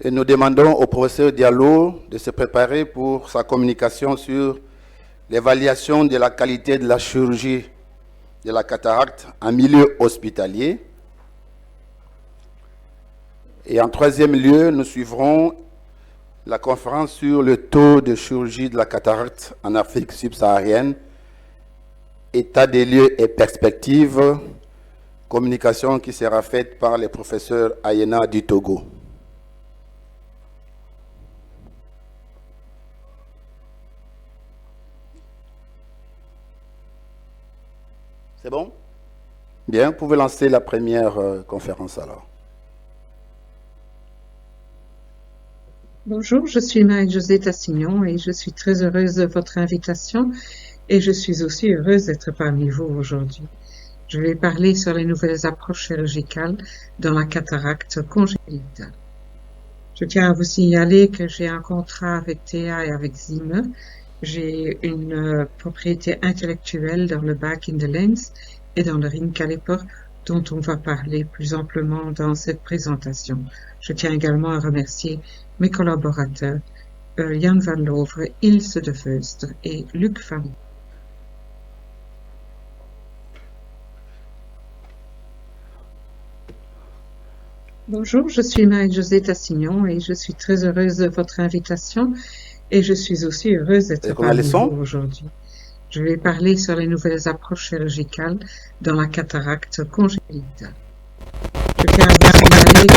Et nous demandons au professeur Diallo de se préparer pour sa communication sur l'évaluation de la qualité de la chirurgie de la cataracte en milieu hospitalier. Et en troisième lieu, nous suivrons la conférence sur le taux de chirurgie de la cataracte en Afrique subsaharienne, état des lieux et perspectives, communication qui sera faite par le professeur Ayena du Togo. C'est bon? Bien, vous pouvez lancer la première conférence alors. Bonjour, je suis Marie-Josée Tassignon et je suis très heureuse de votre invitation et je suis aussi heureuse d'être parmi vous aujourd'hui. Je vais parler sur les nouvelles approches chirurgicales dans la cataracte congénitale. Je tiens à vous signaler que j'ai un contrat avec Théa et avec Zime. J'ai une propriété intellectuelle dans le back in the lens et dans le ring caliper dont on va parler plus amplement dans cette présentation. Je tiens également à remercier mes collaborateurs, Jan van Lovre, Ilse de Feust et Luc Famy. Bonjour, je suis Marie-Josée Tassignon et je suis très heureuse de votre invitation et je suis aussi heureuse d'être parmi vous aujourd'hui. Je vais parler sur les nouvelles approches chirurgicales dans la cataracte congénitale. Je tiens à vous signaler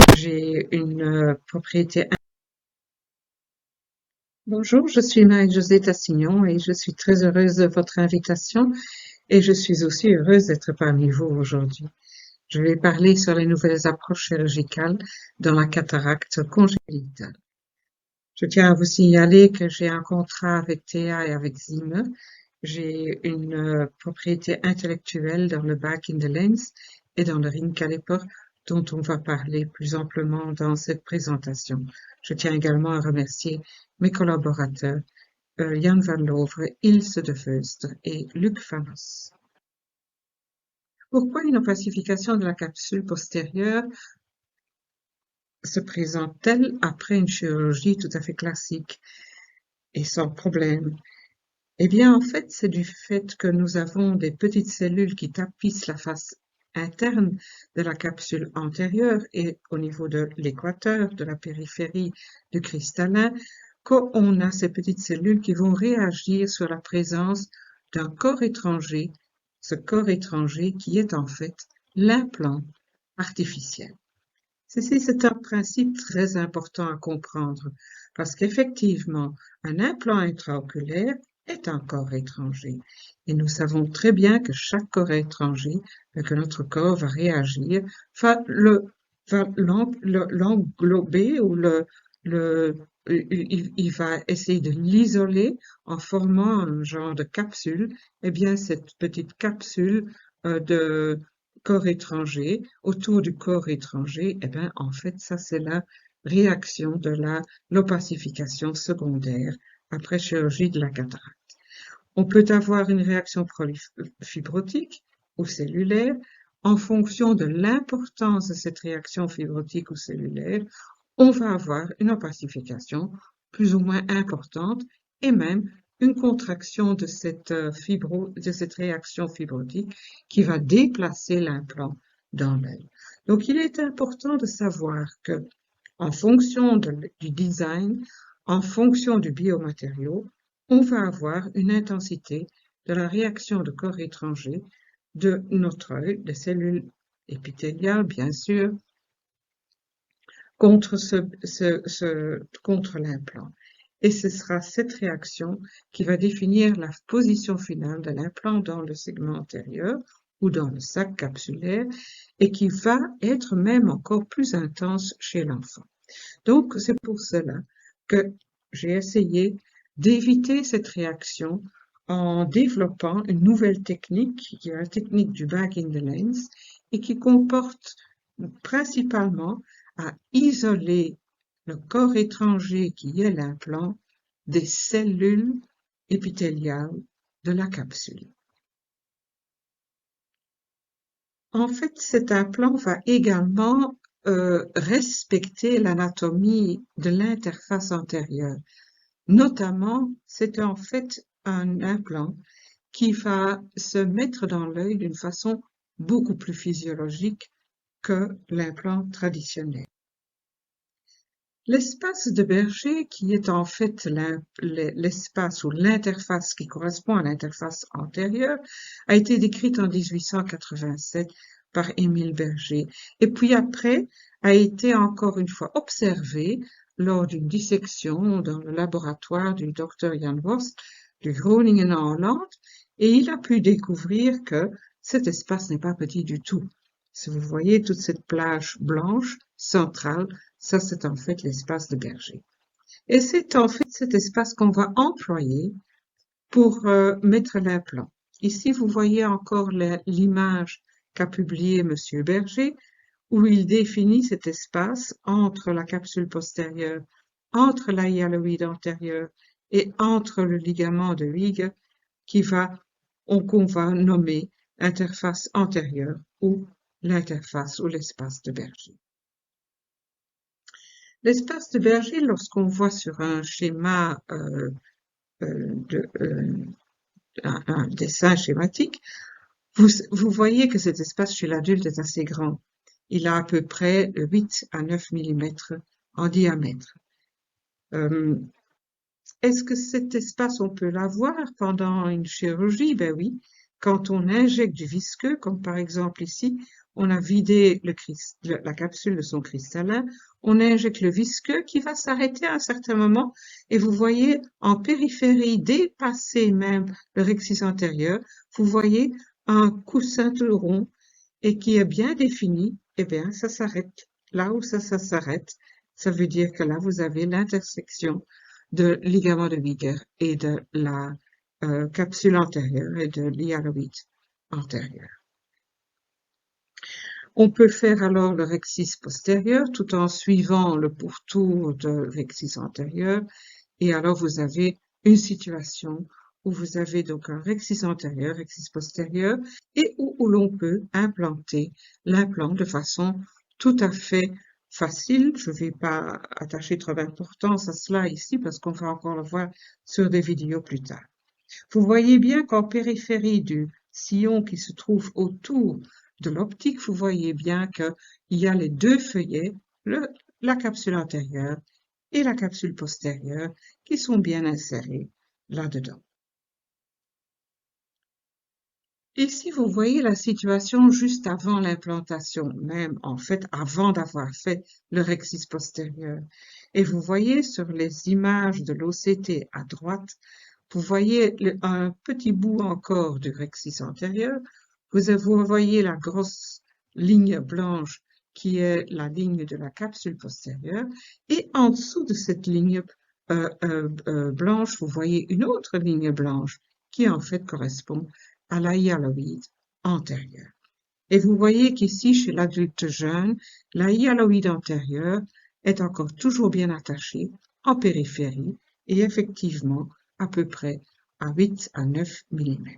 que j'ai une propriété. Bonjour, je suis Marie-Josée Tassignon et je suis très heureuse de votre invitation et je suis aussi heureuse d'être parmi vous aujourd'hui. Je vais parler sur les nouvelles approches chirurgicales dans la cataracte congénitale. Je tiens à vous signaler que j'ai un contrat avec Théa et avec Zime. J'ai une propriété intellectuelle dans le back in the lens et dans le ring caliper dont on va parler plus amplement dans cette présentation. Je tiens également à remercier mes collaborateurs, Jan van Lovre, Ilse de Feust et Luc Famos. Pourquoi une opacification de la capsule postérieure se présente-t-elle après une chirurgie tout à fait classique et sans problème? Eh bien, en fait, c'est du fait que nous avons des petites cellules qui tapissent la face interne de la capsule antérieure et au niveau de l'équateur, de la périphérie du cristallin, qu'on a ces petites cellules qui vont réagir sur la présence d'un corps étranger, ce corps étranger qui est en fait l'implant artificiel. Ceci, c'est un principe très important à comprendre parce qu'effectivement, un implant intraoculaire est un corps étranger. Et nous savons très bien que chaque corps étranger, que notre corps va réagir, va l'englober ou il va essayer de l'isoler en formant un genre de capsule. Eh bien, cette petite capsule de corps étranger, autour du corps étranger, eh bien, en fait, ça, c'est la réaction de l'opacification secondaire après chirurgie de la cataracte. On peut avoir une réaction fibrotique ou cellulaire. En fonction de l'importance de cette réaction fibrotique ou cellulaire, on va avoir une opacification plus ou moins importante et même une contraction de cette réaction fibrotique qui va déplacer l'implant dans l'œil. Donc, il est important de savoir que, en fonction du design, en fonction du biomatériau, on va avoir une intensité de la réaction de corps étranger de notre œil, des cellules épithéliales, bien sûr, contre l'implant. Et ce sera cette réaction qui va définir la position finale de l'implant dans le segment antérieur ou dans le sac capsulaire et qui va être même encore plus intense chez l'enfant. Donc, c'est pour cela que j'ai essayé d'éviter cette réaction en développant une nouvelle technique qui est la technique du back in the lens et qui comporte principalement à isoler le corps étranger qui est l'implant des cellules épithéliales de la capsule. En fait, cet implant va également respecter l'anatomie de l'interface antérieure. Notamment, c'est en fait un implant qui va se mettre dans l'œil d'une façon beaucoup plus physiologique que l'implant traditionnel. L'espace de Berger, qui est en fait l'espace ou l'interface qui correspond à l'interface antérieure, a été décrite en 1887 par Émile Berger, et puis après a été encore une fois observé lors d'une dissection dans le laboratoire du docteur Jan Worst de Groningen en Hollande, et il a pu découvrir que cet espace n'est pas petit du tout. Si vous voyez toute cette plage blanche centrale, ça c'est en fait l'espace de Berger. Et c'est en fait cet espace qu'on va employer pour mettre l'implant. Ici, vous voyez encore l'image qu'a publiée Monsieur Berger, où il définit cet espace entre la capsule postérieure, entre la hyaloïde antérieure et entre le ligament de Huygens qu'on va nommer interface antérieure ou l'interface ou l'espace de Berger. L'espace de Berger, lorsqu'on voit sur un schéma, un dessin schématique, vous voyez que cet espace chez l'adulte est assez grand. Il a à peu près 8 à 9 mm en diamètre. Est-ce que cet espace, on peut l'avoir pendant une chirurgie? Ben oui. Quand on injecte du visqueux, comme par exemple ici, on a vidé la capsule de son cristallin, on injecte le visqueux qui va s'arrêter à un certain moment, et vous voyez en périphérie, dépasser même le rexis antérieur, vous voyez un coussin tout rond et qui est bien défini, eh bien ça s'arrête. Là où ça s'arrête, ça veut dire que là vous avez l'intersection de ligament de Huygens et de la capsule antérieure et de l'hyaloïde antérieure. On peut faire alors le rexis postérieur tout en suivant le pourtour de rexis antérieur, et alors vous avez une situation où vous avez donc un rexis antérieur, rexis postérieur, et où l'on peut implanter l'implant de façon tout à fait facile. Je ne vais pas attacher trop d'importance à cela ici parce qu'on va encore le voir sur des vidéos plus tard. Vous voyez bien qu'en périphérie du sillon qui se trouve autour de l'optique, vous voyez bien qu'il y a les deux feuillets, la capsule antérieure et la capsule postérieure, qui sont bien insérés là-dedans. Ici, vous voyez la situation juste avant l'implantation, même en fait avant d'avoir fait le rexis postérieur. Et vous voyez sur les images de l'OCT à droite, vous voyez un petit bout encore du rexis antérieur. Vous voyez la grosse ligne blanche qui est la ligne de la capsule postérieure. Et en dessous de cette ligne blanche, vous voyez une autre ligne blanche qui en fait correspond à la hyaloïde antérieure. Et vous voyez qu'ici, chez l'adulte jeune, la hyaloïde antérieure est encore toujours bien attachée en périphérie et effectivement à peu près à 8 à 9 mm.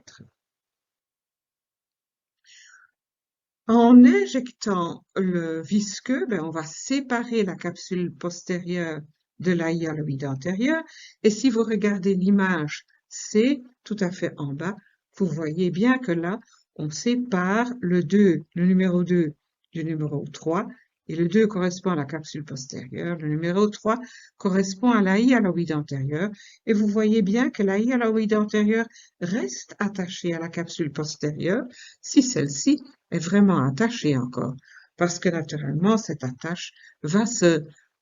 En injectant le visqueux, on va séparer la capsule postérieure de la hyaloïde antérieure, et si vous regardez l'image C, tout à fait en bas, vous voyez bien que là, on sépare le numéro 2 du numéro 3, et le 2 correspond à la capsule postérieure, le numéro 3 correspond à la hyaloïde antérieure, et vous voyez bien que la hyaloïde antérieure reste attachée à la capsule postérieure, si celle-ci est vraiment attachée encore, parce que naturellement, cette attache va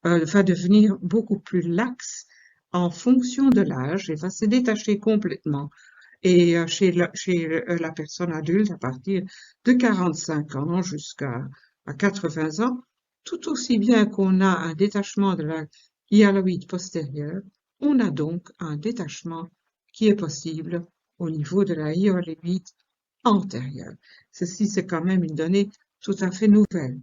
devenir beaucoup plus laxe en fonction de l'âge et va se détacher complètement. Et chez la personne adulte, à partir de 45 ans jusqu'à 80 ans, tout aussi bien qu'on a un détachement de la hyaloïde postérieure, on a donc un détachement qui est possible au niveau de la hyaloïde antérieure. Ceci, c'est quand même une donnée tout à fait nouvelle.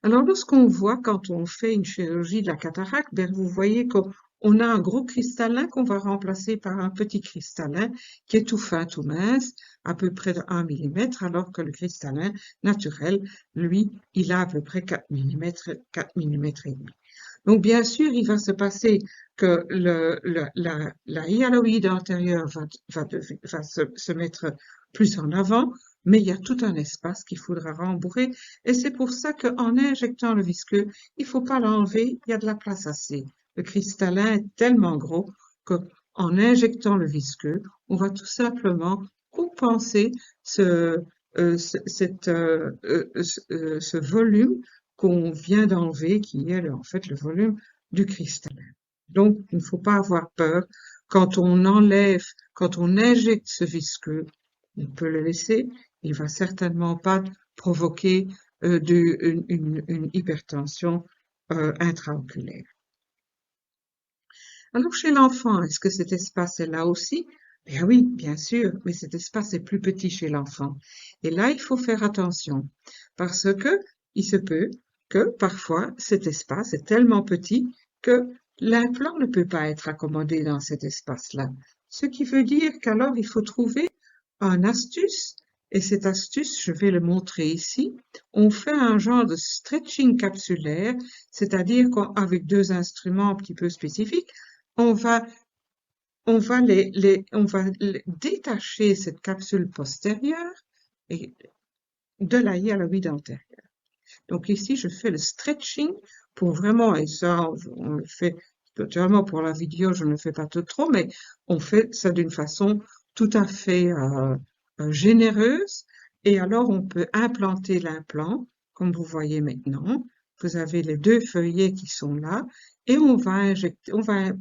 Alors, lorsqu'on voit, quand on fait une chirurgie de la cataracte, vous voyez qu'on on a un gros cristallin qu'on va remplacer par un petit cristallin qui est tout fin, tout mince, à peu près de 1 millimètre, alors que le cristallin naturel, lui, il a à peu près 4 millimètres, 4 millimètres et demi. Donc, bien sûr, il va se passer que la hyaloïde antérieure va se mettre plus en avant, mais il y a tout un espace qu'il faudra rembourrer. Et c'est pour ça qu'en injectant le visqueux, il faut pas l'enlever, il y a de la place assez. Le cristallin est tellement gros qu'en injectant le visqueux, on va tout simplement compenser ce, ce volume qu'on vient d'enlever, qui est en fait le volume du cristallin. Donc, il ne faut pas avoir peur. Quand on enlève, quand on injecte ce visqueux, on peut le laisser. Il va certainement pas provoquer une hypertension intraoculaire. Alors, chez l'enfant, est-ce que cet espace est là aussi? Bien oui, bien sûr, mais cet espace est plus petit chez l'enfant. Et là, il faut faire attention, parce que il se peut que parfois cet espace est tellement petit que l'implant ne peut pas être accommodé dans cet espace-là. Ce qui veut dire qu'alors il faut trouver une astuce, et cette astuce, je vais le montrer ici. On fait un genre de stretching capsulaire, c'est-à-dire qu'avec deux instruments un petit peu spécifiques, on va détacher cette capsule postérieure et de la hyaloïde antérieure. Donc ici, je fais le stretching pour vraiment, et ça, on le fait totalement pour la vidéo, je ne le fais pas trop, mais on fait ça d'une façon tout à fait généreuse. Et alors, on peut implanter l'implant, comme vous voyez maintenant. Vous avez les deux feuillets qui sont là, et on va injecter, on va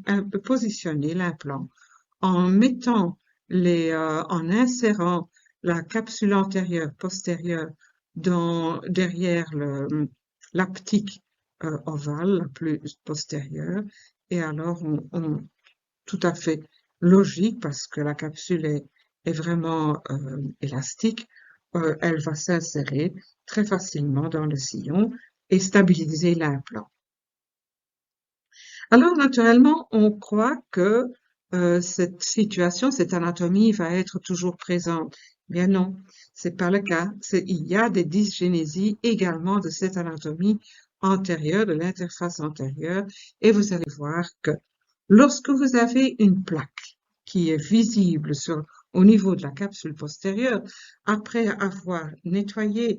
positionner l'implant en mettant en insérant la capsule antérieure, postérieure derrière l'aptique ovale, la plus postérieure, et alors tout à fait logique parce que la capsule est vraiment élastique, elle va s'insérer très facilement dans le sillon et stabiliser l'implant. Alors naturellement, on croit que cette situation, cette anatomie va être toujours présente. Bien non, c'est pas le cas. Il y a des dysgénésies également de cette anatomie antérieure, de l'interface antérieure, et vous allez voir que lorsque vous avez une plaque qui est visible au niveau de la capsule postérieure, après avoir nettoyé,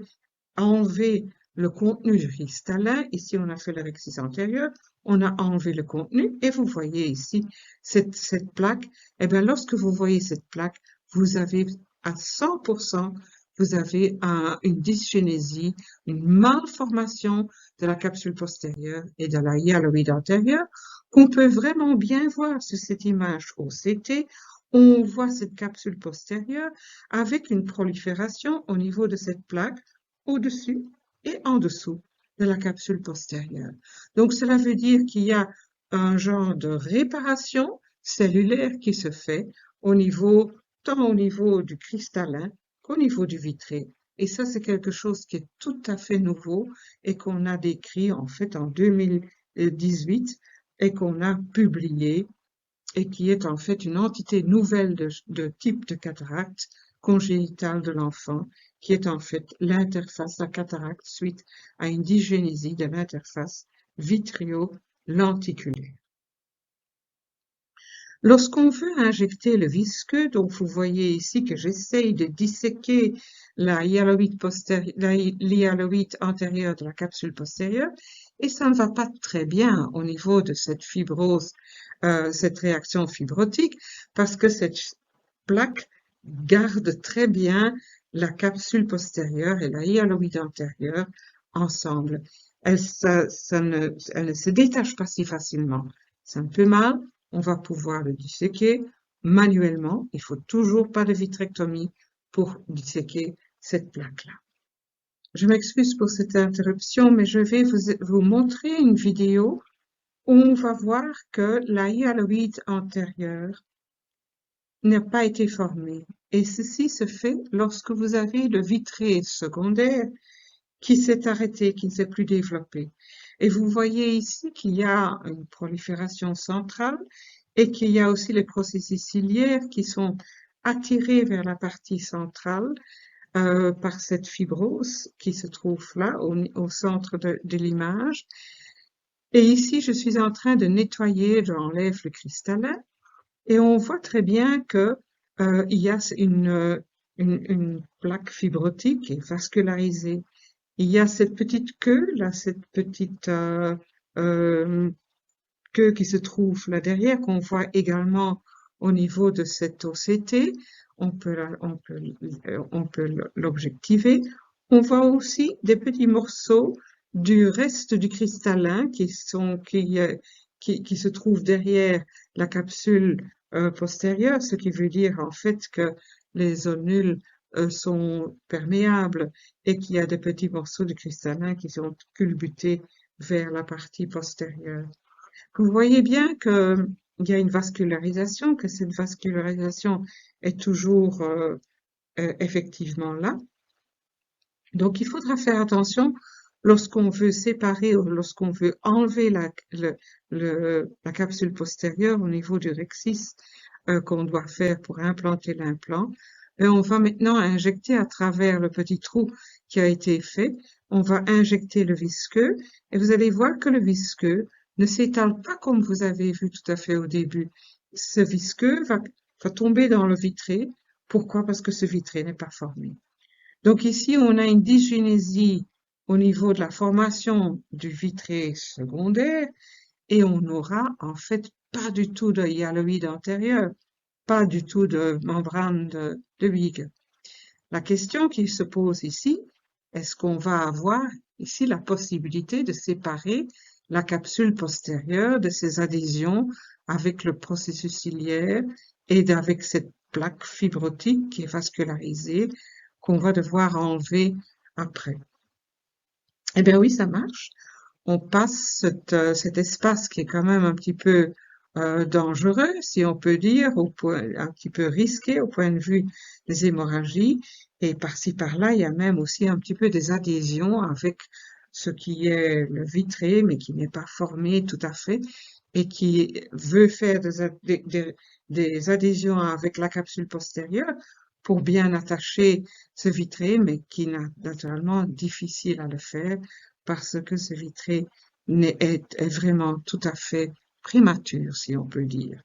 enlevé le contenu du cristallin, ici on a fait le rexis antérieur, on a enlevé le contenu et vous voyez ici cette plaque. Eh bien, lorsque vous voyez cette plaque, vous avez à 100%, vous avez une dysgénésie, une malformation de la capsule postérieure et de la hyaloïde antérieure qu'on peut vraiment bien voir sur cette image au CT. On voit cette capsule postérieure avec une prolifération au niveau de cette plaque au-dessus et en dessous de la capsule postérieure. Donc, cela veut dire qu'il y a un genre de réparation cellulaire qui se fait tant au niveau du cristallin qu'au niveau du vitré. Et ça, c'est quelque chose qui est tout à fait nouveau et qu'on a décrit en fait en 2018 et qu'on a publié et qui est en fait une entité nouvelle de type de cataracte congénitale de l'enfant, qui est en fait l'interface à cataracte suite à une dysgénésie de l'interface vitréo-lenticulaire. Lorsqu'on veut injecter le visqueux, donc vous voyez ici que j'essaye de disséquer la hyaloïde antérieure de la capsule postérieure, et ça ne va pas très bien au niveau de cette fibrose, cette réaction fibrotique, parce que cette plaque garde très bien la capsule postérieure et la hyaloïde antérieure ensemble. Elle ne se détache pas si facilement. C'est un peu mal. On va pouvoir le disséquer manuellement. Il faut toujours pas de vitrectomie pour disséquer cette plaque-là. Je m'excuse pour cette interruption, mais je vais vous montrer une vidéo où on va voir que la hyaloïde antérieure n'a pas été formée. Et ceci se fait lorsque vous avez le vitré secondaire qui s'est arrêté, qui ne s'est plus développé. Et vous voyez ici qu'il y a une prolifération centrale et qu'il y a aussi les processus ciliaires qui sont attirés vers la partie centrale par cette fibrose qui se trouve là au centre de l'image. Et ici, je suis en train de nettoyer, j'enlève le cristallin et on voit très bien que il y a une plaque fibrotique qui est vascularisée. Il y a cette petite queue, là, cette petite euh, queue qui se trouve là derrière, qu'on voit également au niveau de cette OCT. On peut l'objectiver. On voit aussi des petits morceaux du reste du cristallin qui se trouvent derrière la capsule postérieure, ce qui veut dire en fait que les zonules sont perméables et qu'il y a des petits morceaux de cristallin qui sont culbutés vers la partie postérieure. Vous voyez bien qu'il y a une vascularisation, que cette vascularisation est toujours effectivement là. Donc, il faudra faire attention lorsqu'on veut séparer ou lorsqu'on veut enlever la capsule postérieure au niveau du rexis qu'on doit faire pour implanter l'implant. Et on va maintenant injecter à travers le petit trou qui a été fait, on va injecter le visqueux et vous allez voir que le visqueux ne s'étale pas comme vous avez vu tout à fait au début. Ce visqueux va tomber dans le vitré. Pourquoi? Parce que ce vitré n'est pas formé. Donc ici, on a une dysgénésie au niveau de la formation du vitré secondaire et on n'aura en fait pas du tout de hyaloïde antérieur, pas du tout de membrane de Huygens. La question qui se pose ici, est-ce qu'on va avoir ici la possibilité de séparer la capsule postérieure de ses adhésions avec le processus ciliaire et avec cette plaque fibrotique qui est vascularisée qu'on va devoir enlever après? Eh bien oui, ça marche. On passe cet espace qui est quand même un petit peu dangereux, si on peut dire, un petit peu risqué au point de vue des hémorragies. Et par-ci par-là, il y a même aussi un petit peu des adhésions avec ce qui est le vitré, mais qui n'est pas formé tout à fait et qui veut faire des adhésions avec la capsule postérieure pour bien attacher ce vitré, mais qui est naturellement difficile à le faire parce que ce vitré est vraiment tout à fait prémature, si on peut dire.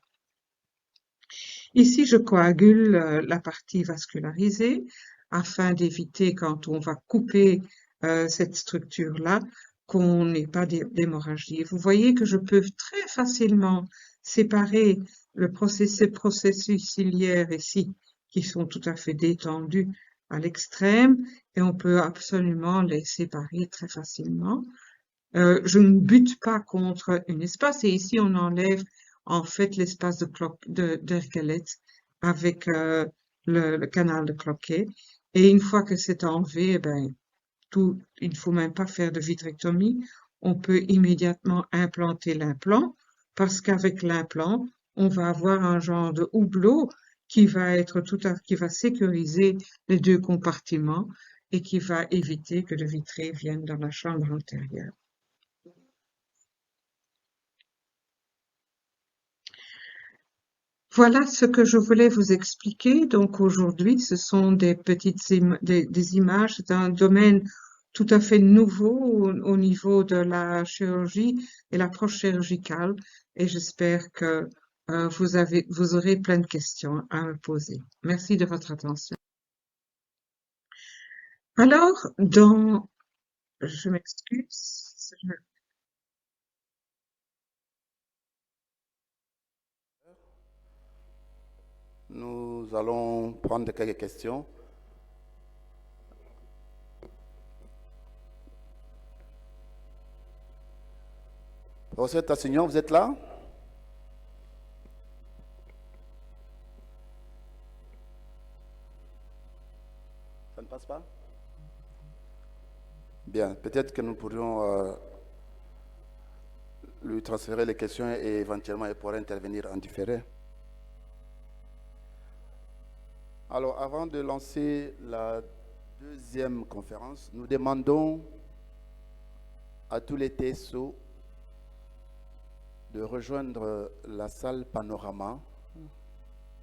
Ici, je coagule la partie vascularisée afin d'éviter, quand on va couper cette structure-là, qu'on n'ait pas d'hémorragie. Vous voyez que je peux très facilement séparer ces processus ciliaires ici, qui sont tout à fait détendus à l'extrême, et on peut absolument les séparer très facilement. Je ne bute pas contre un espace et ici on enlève en fait l'espace d'Erkelet avec le canal de Cloquet et une fois que c'est enlevé, eh ben, il ne faut même pas faire de vitrectomie, on peut immédiatement implanter l'implant parce qu'avec l'implant, on va avoir un genre de hublot qui va sécuriser les deux compartiments et qui va éviter que le vitré vienne dans la chambre antérieure. Voilà ce que je voulais vous expliquer. Donc aujourd'hui, ce sont des des images d'un domaine tout à fait nouveau au niveau de la chirurgie et l'approche chirurgicale. Et j'espère que vous aurez plein de questions à me poser. Merci de votre attention. Alors, je m'excuse. Nous allons prendre quelques questions. Professeur Tassignon, vous êtes là? Ça ne passe pas? Bien, peut-être que nous pourrions lui transférer les questions et éventuellement il pourra intervenir en différé. Alors, avant de lancer la deuxième conférence, nous demandons à tous les TSO de rejoindre la salle Panorama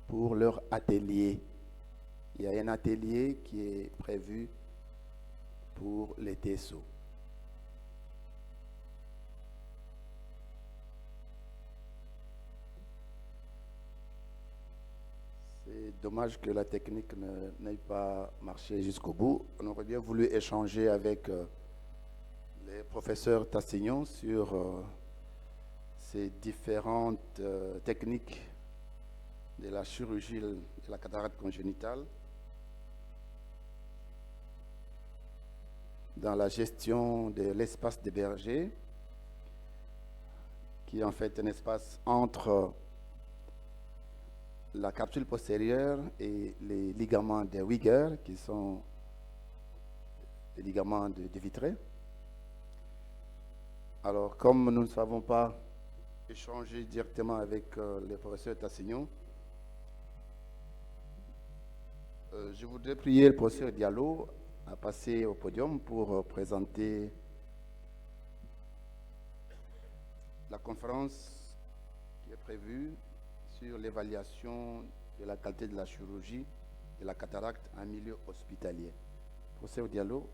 pour leur atelier. Il y a un atelier qui est prévu pour les TSO. C'est dommage que la technique n'ait pas marché jusqu'au bout. On aurait bien voulu échanger avec les professeurs Tassignon sur ces différentes techniques de la chirurgie de la cataracte congénitale dans la gestion de l'espace des bergers, qui est en fait un espace entre la capsule postérieure et les ligaments de Wigger, qui sont les ligaments de Vitré. Alors, comme nous ne savons pas échanger directement avec le professeur Tassignon, je voudrais prier le professeur Diallo à passer au podium pour présenter la conférence qui est prévue sur l'évaluation de la qualité de la chirurgie de la cataracte en milieu hospitalier. Professeur Diallo.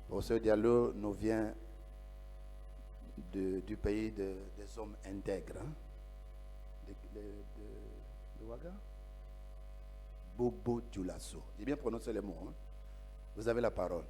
Professeur Diallo nous vient du pays des hommes intègres, hein? de Ouaga. Bobo Dioulasso. J'ai bien prononcé les mots. Hein? Vous avez la parole.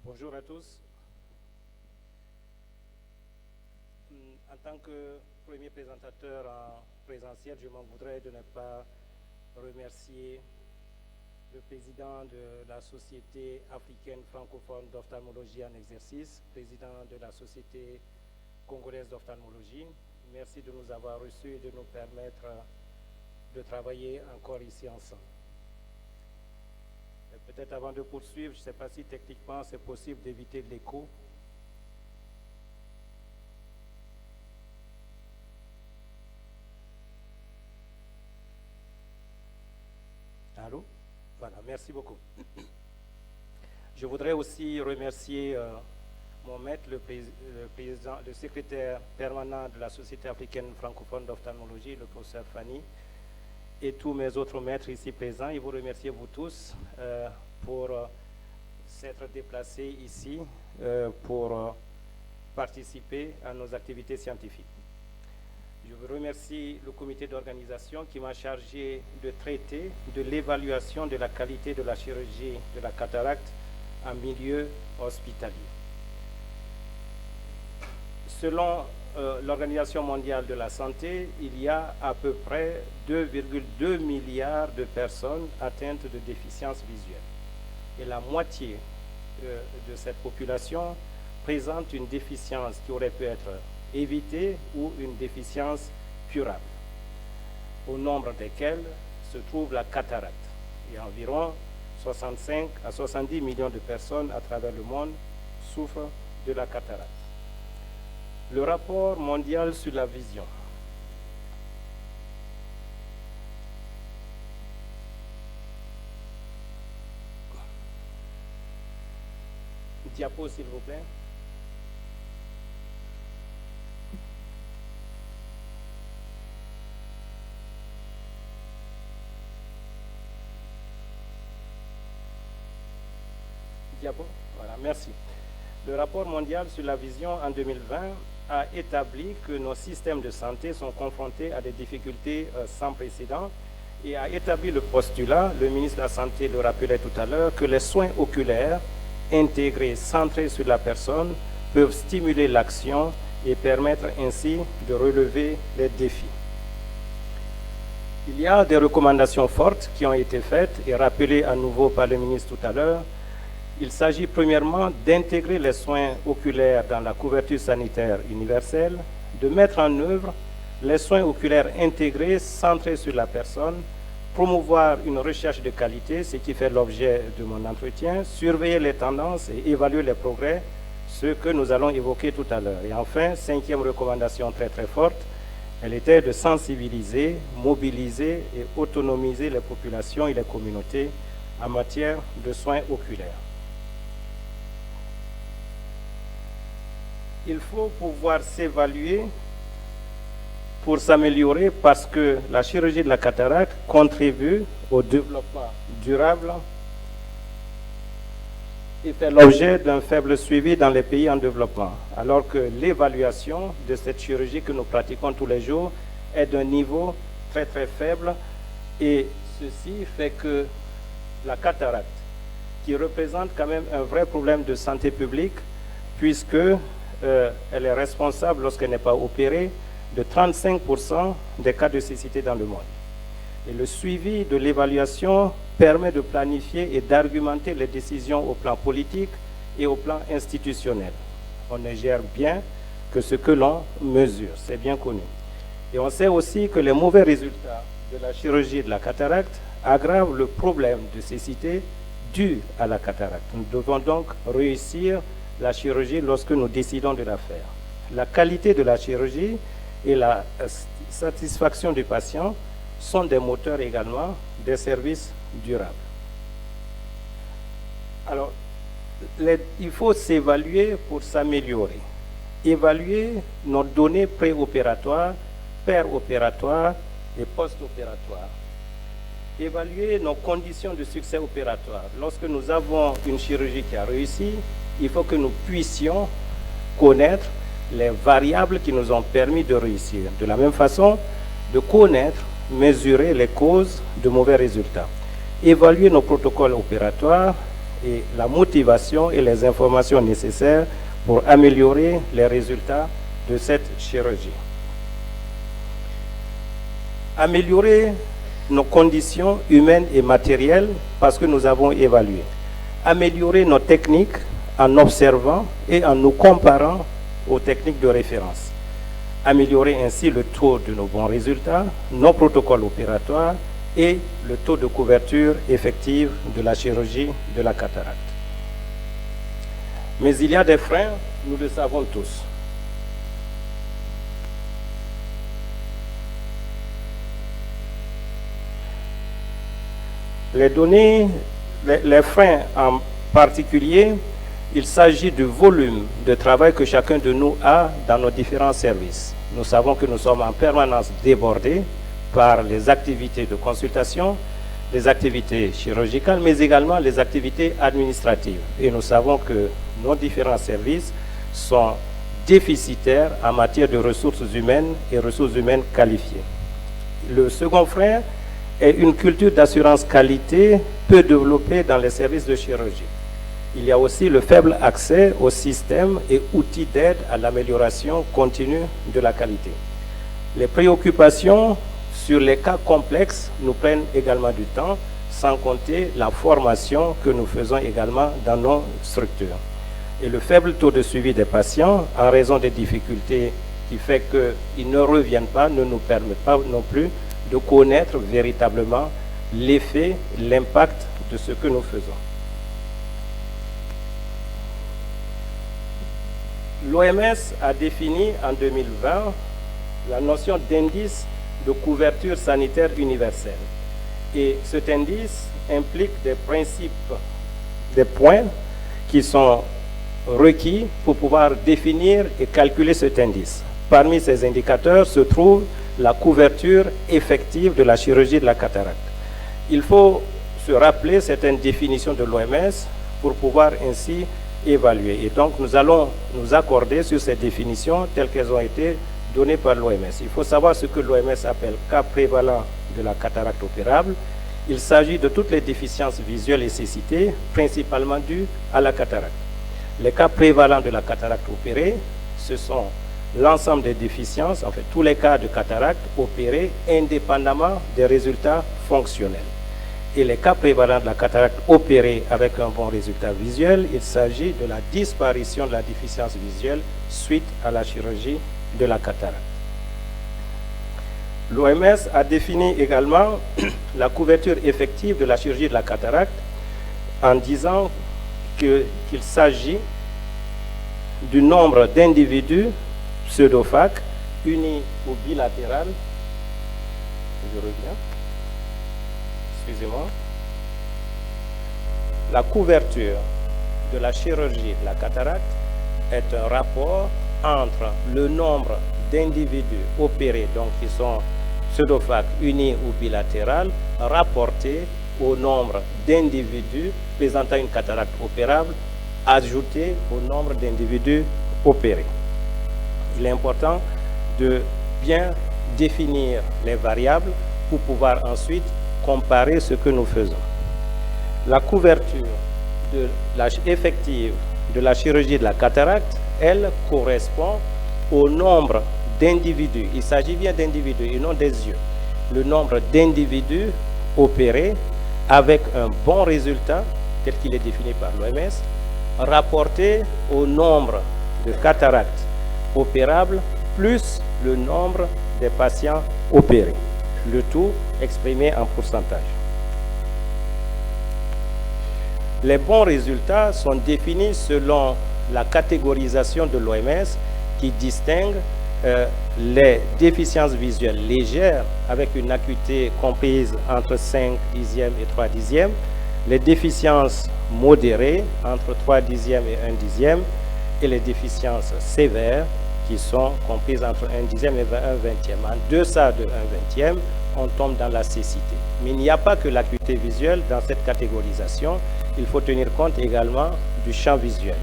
Bonjour à tous. En tant que premier présentateur en présentiel, je m'en voudrais de ne pas remercier le président de la Société africaine francophone d'ophtalmologie en exercice, président de la Société congolaise d'ophtalmologie. Merci de nous avoir reçus et de nous permettre de travailler encore ici ensemble. Peut-être avant de poursuivre, je ne sais pas si techniquement c'est possible d'éviter l'écho. Allô? Voilà, merci beaucoup. Je voudrais aussi remercier mon maître, le secrétaire permanent de la Société africaine francophone d'ophtalmologie, le professeur Fanny, et tous mes autres maîtres ici présents, et vous remercier vous tous pour s'être déplacés ici pour participer à nos activités scientifiques. Je vous remercie le comité d'organisation qui m'a chargé de traiter de l'évaluation de la qualité de la chirurgie de la cataracte en milieu hospitalier. Selon l'Organisation mondiale de la santé, il y a à peu près 2,2 milliards de personnes atteintes de déficience visuelle. Et la moitié de cette population présente une déficience qui aurait pu être évitée ou une déficience curable, au nombre desquelles se trouve la cataracte. Et environ 65 à 70 millions de personnes à travers le monde souffrent de la cataracte. Le rapport mondial sur la vision. Diapo, s'il vous plaît. Diapo, voilà, merci. Le rapport mondial sur la vision en 2020 a établi que nos systèmes de santé sont confrontés à des difficultés sans précédent et a établi le postulat, le ministre de la Santé le rappelait tout à l'heure, que les soins oculaires intégrés, centrés sur la personne, peuvent stimuler l'action et permettre ainsi de relever les défis. Il y a des recommandations fortes qui ont été faites et rappelées à nouveau par le ministre tout à l'heure. Il s'agit premièrement d'intégrer les soins oculaires dans la couverture sanitaire universelle, de mettre en œuvre les soins oculaires intégrés centrés sur la personne, promouvoir une recherche de qualité, ce qui fait l'objet de mon entretien, surveiller les tendances et évaluer les progrès, ce que nous allons évoquer tout à l'heure. Et enfin, cinquième recommandation très très forte, elle était de sensibiliser, mobiliser et autonomiser les populations et les communautés en matière de soins oculaires. Il faut pouvoir s'évaluer pour s'améliorer parce que la chirurgie de la cataracte contribue au développement durable et fait l'objet d'un faible suivi dans les pays en développement, alors que l'évaluation de cette chirurgie que nous pratiquons tous les jours est d'un niveau très très faible, et ceci fait que la cataracte, qui représente quand même un vrai problème de santé publique, puisque elle est responsable, lorsqu'elle n'est pas opérée, de 35% des cas de cécité dans le monde. Et le suivi de l'évaluation permet de planifier et d'argumenter les décisions au plan politique et au plan institutionnel. On ne gère bien que ce que l'on mesure, c'est bien connu. Et on sait aussi que les mauvais résultats de la chirurgie de la cataracte aggravent le problème de cécité dû à la cataracte. Nous devons donc réussir la chirurgie lorsque nous décidons de la faire. La qualité de la chirurgie et la satisfaction du patient sont des moteurs également des services durables. Alors, il faut s'évaluer pour s'améliorer. Évaluer nos données préopératoires, péropératoires et post-opératoires. Évaluer nos conditions de succès opératoire. Lorsque nous avons une chirurgie qui a réussi, il faut que nous puissions connaître les variables qui nous ont permis de réussir. De la même façon, de connaître, mesurer les causes de mauvais résultats. Évaluer nos protocoles opératoires et la motivation et les informations nécessaires pour améliorer les résultats de cette chirurgie. Améliorer nos conditions humaines et matérielles parce que nous avons évalué. Améliorer nos techniques en observant et en nous comparant aux techniques de référence. Améliorer ainsi le taux de nos bons résultats, nos protocoles opératoires et le taux de couverture effective de la chirurgie de la cataracte. Mais il y a des freins, nous le savons tous. Les données, les freins en particulier, il s'agit du volume de travail que chacun de nous a dans nos différents services. Nous savons que nous sommes en permanence débordés par les activités de consultation, les activités chirurgicales, mais également les activités administratives. Et nous savons que nos différents services sont déficitaires en matière de ressources humaines et ressources humaines qualifiées. Le second frein est une culture d'assurance qualité peu développée dans les services de chirurgie. Il y a aussi le faible accès aux systèmes et outils d'aide à l'amélioration continue de la qualité. Les préoccupations sur les cas complexes nous prennent également du temps, sans compter la formation que nous faisons également dans nos structures. Et le faible taux de suivi des patients, en raison des difficultés qui fait qu'ils ne reviennent pas, ne nous permettent pas non plus de connaître véritablement l'effet, l'impact de ce que nous faisons. L'OMS a défini en 2020 la notion d'indice de couverture sanitaire universelle. Et cet indice implique des principes, des points qui sont requis pour pouvoir définir et calculer cet indice. Parmi ces indicateurs se trouve la couverture effective de la chirurgie de la cataracte. Il faut se rappeler certaines définitions de l'OMS pour pouvoir ainsi évaluer. Et donc, nous allons nous accorder sur ces définitions telles qu'elles ont été données par l'OMS. Il faut savoir ce que l'OMS appelle cas prévalent de la cataracte opérable. Il s'agit de toutes les déficiences visuelles et cécité, principalement dues à la cataracte. Les cas prévalents de la cataracte opérée, ce sont l'ensemble des déficiences, en fait tous les cas de cataracte opérés indépendamment des résultats fonctionnels. Et les cas prévalents de la cataracte opérée avec un bon résultat visuel, il s'agit de la disparition de la déficience visuelle suite à la chirurgie de la cataracte. L'OMS a défini également la couverture effective de la chirurgie de la cataracte en disant qu'il s'agit du nombre d'individus pseudophaques unis ou bilatéral. Je reviens. Excusez-moi. La couverture de la chirurgie de la cataracte est un rapport entre le nombre d'individus opérés, donc qui sont pseudophaques unis ou bilatéral, rapporté au nombre d'individus présentant une cataracte opérable, ajouté au nombre d'individus opérés. Il est important de bien définir les variables pour pouvoir ensuite comparer ce que nous faisons. La couverture effective de la chirurgie de la cataracte, elle correspond au nombre d'individus. Il s'agit bien d'individus et non des yeux. Le nombre d'individus opérés avec un bon résultat, tel qu'il est défini par l'OMS, rapporté au nombre de cataractes opérables plus le nombre des patients opérés. Le tout exprimé en pourcentage. Les bons résultats sont définis selon la catégorisation de l'OMS qui distingue les déficiences visuelles légères avec une acuité comprise entre 5 dixièmes et 3 dixièmes, les déficiences modérées entre 3 dixièmes et 1 dixième et les déficiences sévères qui sont comprises entre 1 dixième et 1 vingtième. En deçà de 1 vingtième, on tombe dans la cécité. Mais il n'y a pas que l'acuité visuelle dans cette catégorisation, il faut tenir compte également du champ visuel.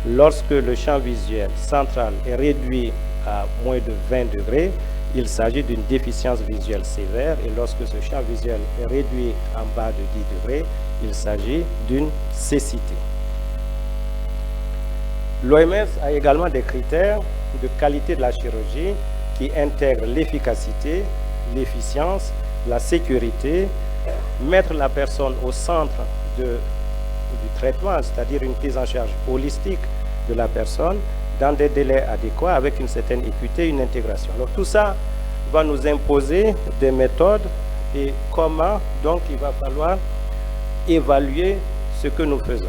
Lorsque le champ visuel central est réduit à moins de 20 degrés, il s'agit d'une déficience visuelle sévère, et lorsque ce champ visuel est réduit en bas de 10 degrés, il s'agit d'une cécité. L'OMS a également des critères de qualité de la chirurgie qui intègrent l'efficacité, l'efficience, la sécurité, mettre la personne au centre du traitement, c'est-à-dire une prise en charge holistique de la personne dans des délais adéquats avec une certaine équité, une intégration. Alors tout ça va nous imposer des méthodes et comment donc il va falloir évaluer ce que nous faisons.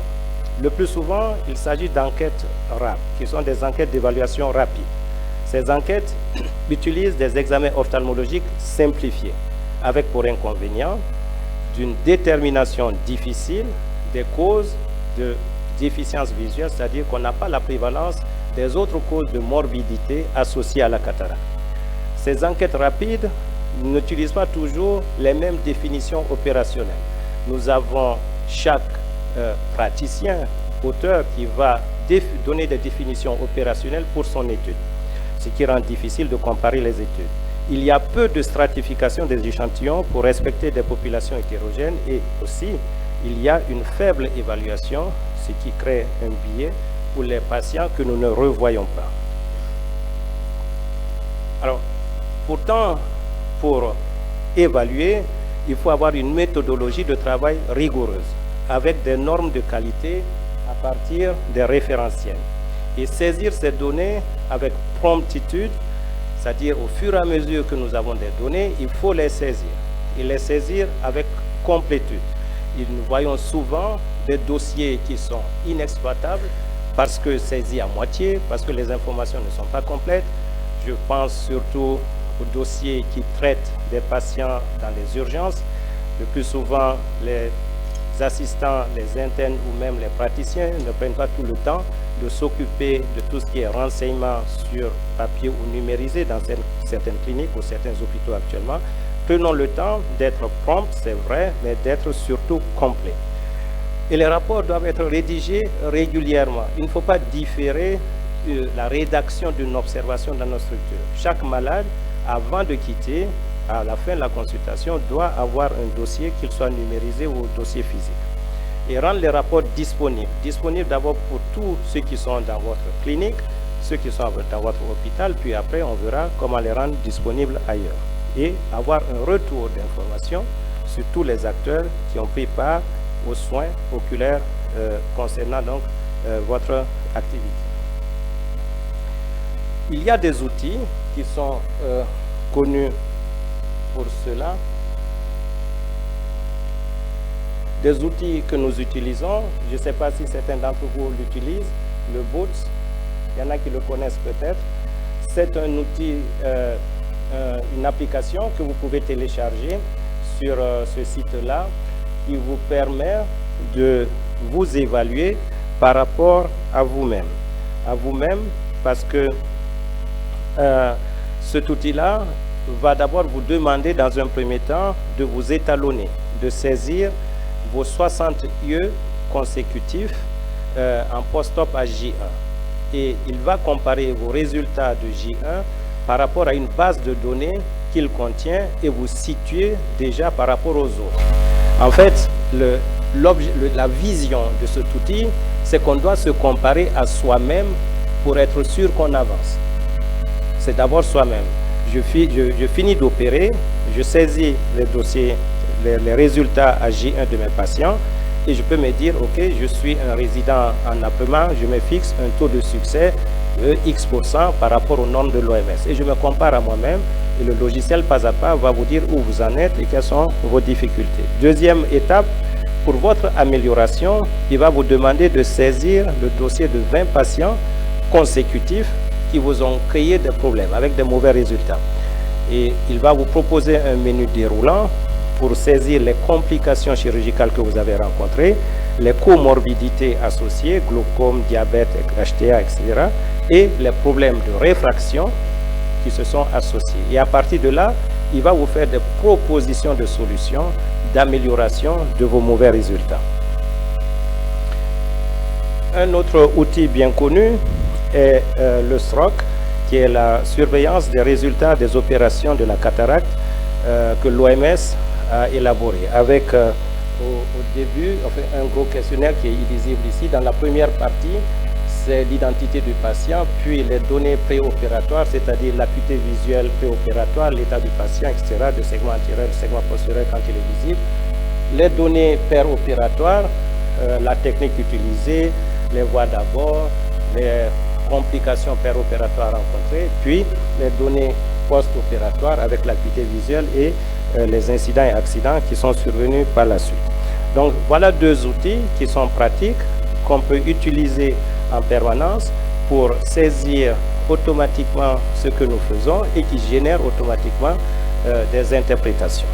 Le plus souvent, il s'agit d'enquêtes rapides, qui sont des enquêtes d'évaluation rapide. Ces enquêtes utilisent des examens ophtalmologiques simplifiés, avec pour inconvénient d'une détermination difficile des causes de déficience visuelle, c'est-à-dire qu'on n'a pas la prévalence des autres causes de morbidité associées à la cataracte. Ces enquêtes rapides n'utilisent pas toujours les mêmes définitions opérationnelles. Nous avons chaque praticien, auteur, qui va donner des définitions opérationnelles pour son étude, ce qui rend difficile de comparer les études. Il y a peu de stratification des échantillons pour respecter des populations hétérogènes, et aussi il y a une faible évaluation, ce qui crée un biais pour les patients que nous ne revoyons pas. Alors, pourtant, pour évaluer, il faut avoir une méthodologie de travail rigoureuse, avec des normes de qualité à partir des référentiels. Et saisir ces données avec promptitude, c'est-à-dire au fur et à mesure que nous avons des données, il faut les saisir. Et les saisir avec complétude. Et nous voyons souvent des dossiers qui sont inexploitables parce que saisis à moitié, parce que les informations ne sont pas complètes. Je pense surtout aux dossiers qui traitent des patients dans les urgences. Le plus souvent, les assistants, les internes ou même les praticiens ne prennent pas tout le temps de s'occuper de tout ce qui est renseignement sur papier ou numérisé dans certaines cliniques ou certains hôpitaux actuellement. Prenons le temps d'être prompt, c'est vrai, mais d'être surtout complet. Et les rapports doivent être rédigés régulièrement. Il ne faut pas différer la rédaction d'une observation dans nos structures. Chaque malade, avant de quitter, à la fin de la consultation, doit avoir un dossier, qu'il soit numérisé ou dossier physique. Et rendre les rapports disponibles. Disponibles d'abord pour tous ceux qui sont dans votre clinique, ceux qui sont dans votre hôpital, puis après on verra comment les rendre disponibles ailleurs. Et avoir un retour d'information sur tous les acteurs qui ont pris part aux soins oculaires concernant donc votre activité. Il y a des outils qui sont connus pour cela. Des outils que nous utilisons, je ne sais pas si certains d'entre vous l'utilisent, le Boots, il y en a qui le connaissent peut-être. C'est un outil, une application que vous pouvez télécharger sur ce site-là qui vous permet de vous évaluer par rapport à vous-même. À vous-même parce que cet outil-là va d'abord vous demander dans un premier temps de vous étalonner, de saisir vos 60 yeux consécutifs en post-op à J1. Et il va comparer vos résultats de J1 par rapport à une base de données qu'il contient et vous situer déjà par rapport aux autres. En fait, la vision de cet outil, c'est qu'on doit se comparer à soi-même pour être sûr qu'on avance. C'est d'abord soi-même. Je finis d'opérer, je saisis les dossiers, les résultats à J1 de mes patients et je peux me dire, ok, je suis un résident en apurement, je me fixe un taux de succès de X% par rapport aux normes de l'OMS. Et je me compare à moi-même et le logiciel pas à pas va vous dire où vous en êtes et quelles sont vos difficultés. Deuxième étape, pour votre amélioration, il va vous demander de saisir le dossier de 20 patients consécutifs qui vous ont créé des problèmes avec des mauvais résultats. Et il va vous proposer un menu déroulant pour saisir les complications chirurgicales que vous avez rencontrées, les comorbidités associées, glaucome, diabète, HTA, etc. et les problèmes de réfraction qui se sont associés. Et à partir de là, il va vous faire des propositions de solutions, d'amélioration de vos mauvais résultats. Un autre outil bien connu est le SROC, qui est la surveillance des résultats des opérations de la cataracte que l'OMS a élaboré, avec au début enfin, un gros questionnaire qui est illisible ici. Dans la première partie, c'est l'identité du patient, puis les données préopératoires, c'est-à-dire l'acuité visuelle préopératoire, l'état du patient, etc., le segment antérieur, le segment postérieur quand il est visible, les données péropératoires, la technique utilisée, les voies d'abord, les complications péropératoires rencontrées, puis les données post-opératoires avec l'acuité visuelle et les incidents et accidents qui sont survenus par la suite. Donc voilà deux outils qui sont pratiques, qu'on peut utiliser en permanence pour saisir automatiquement ce que nous faisons et qui génèrent automatiquement des interprétations.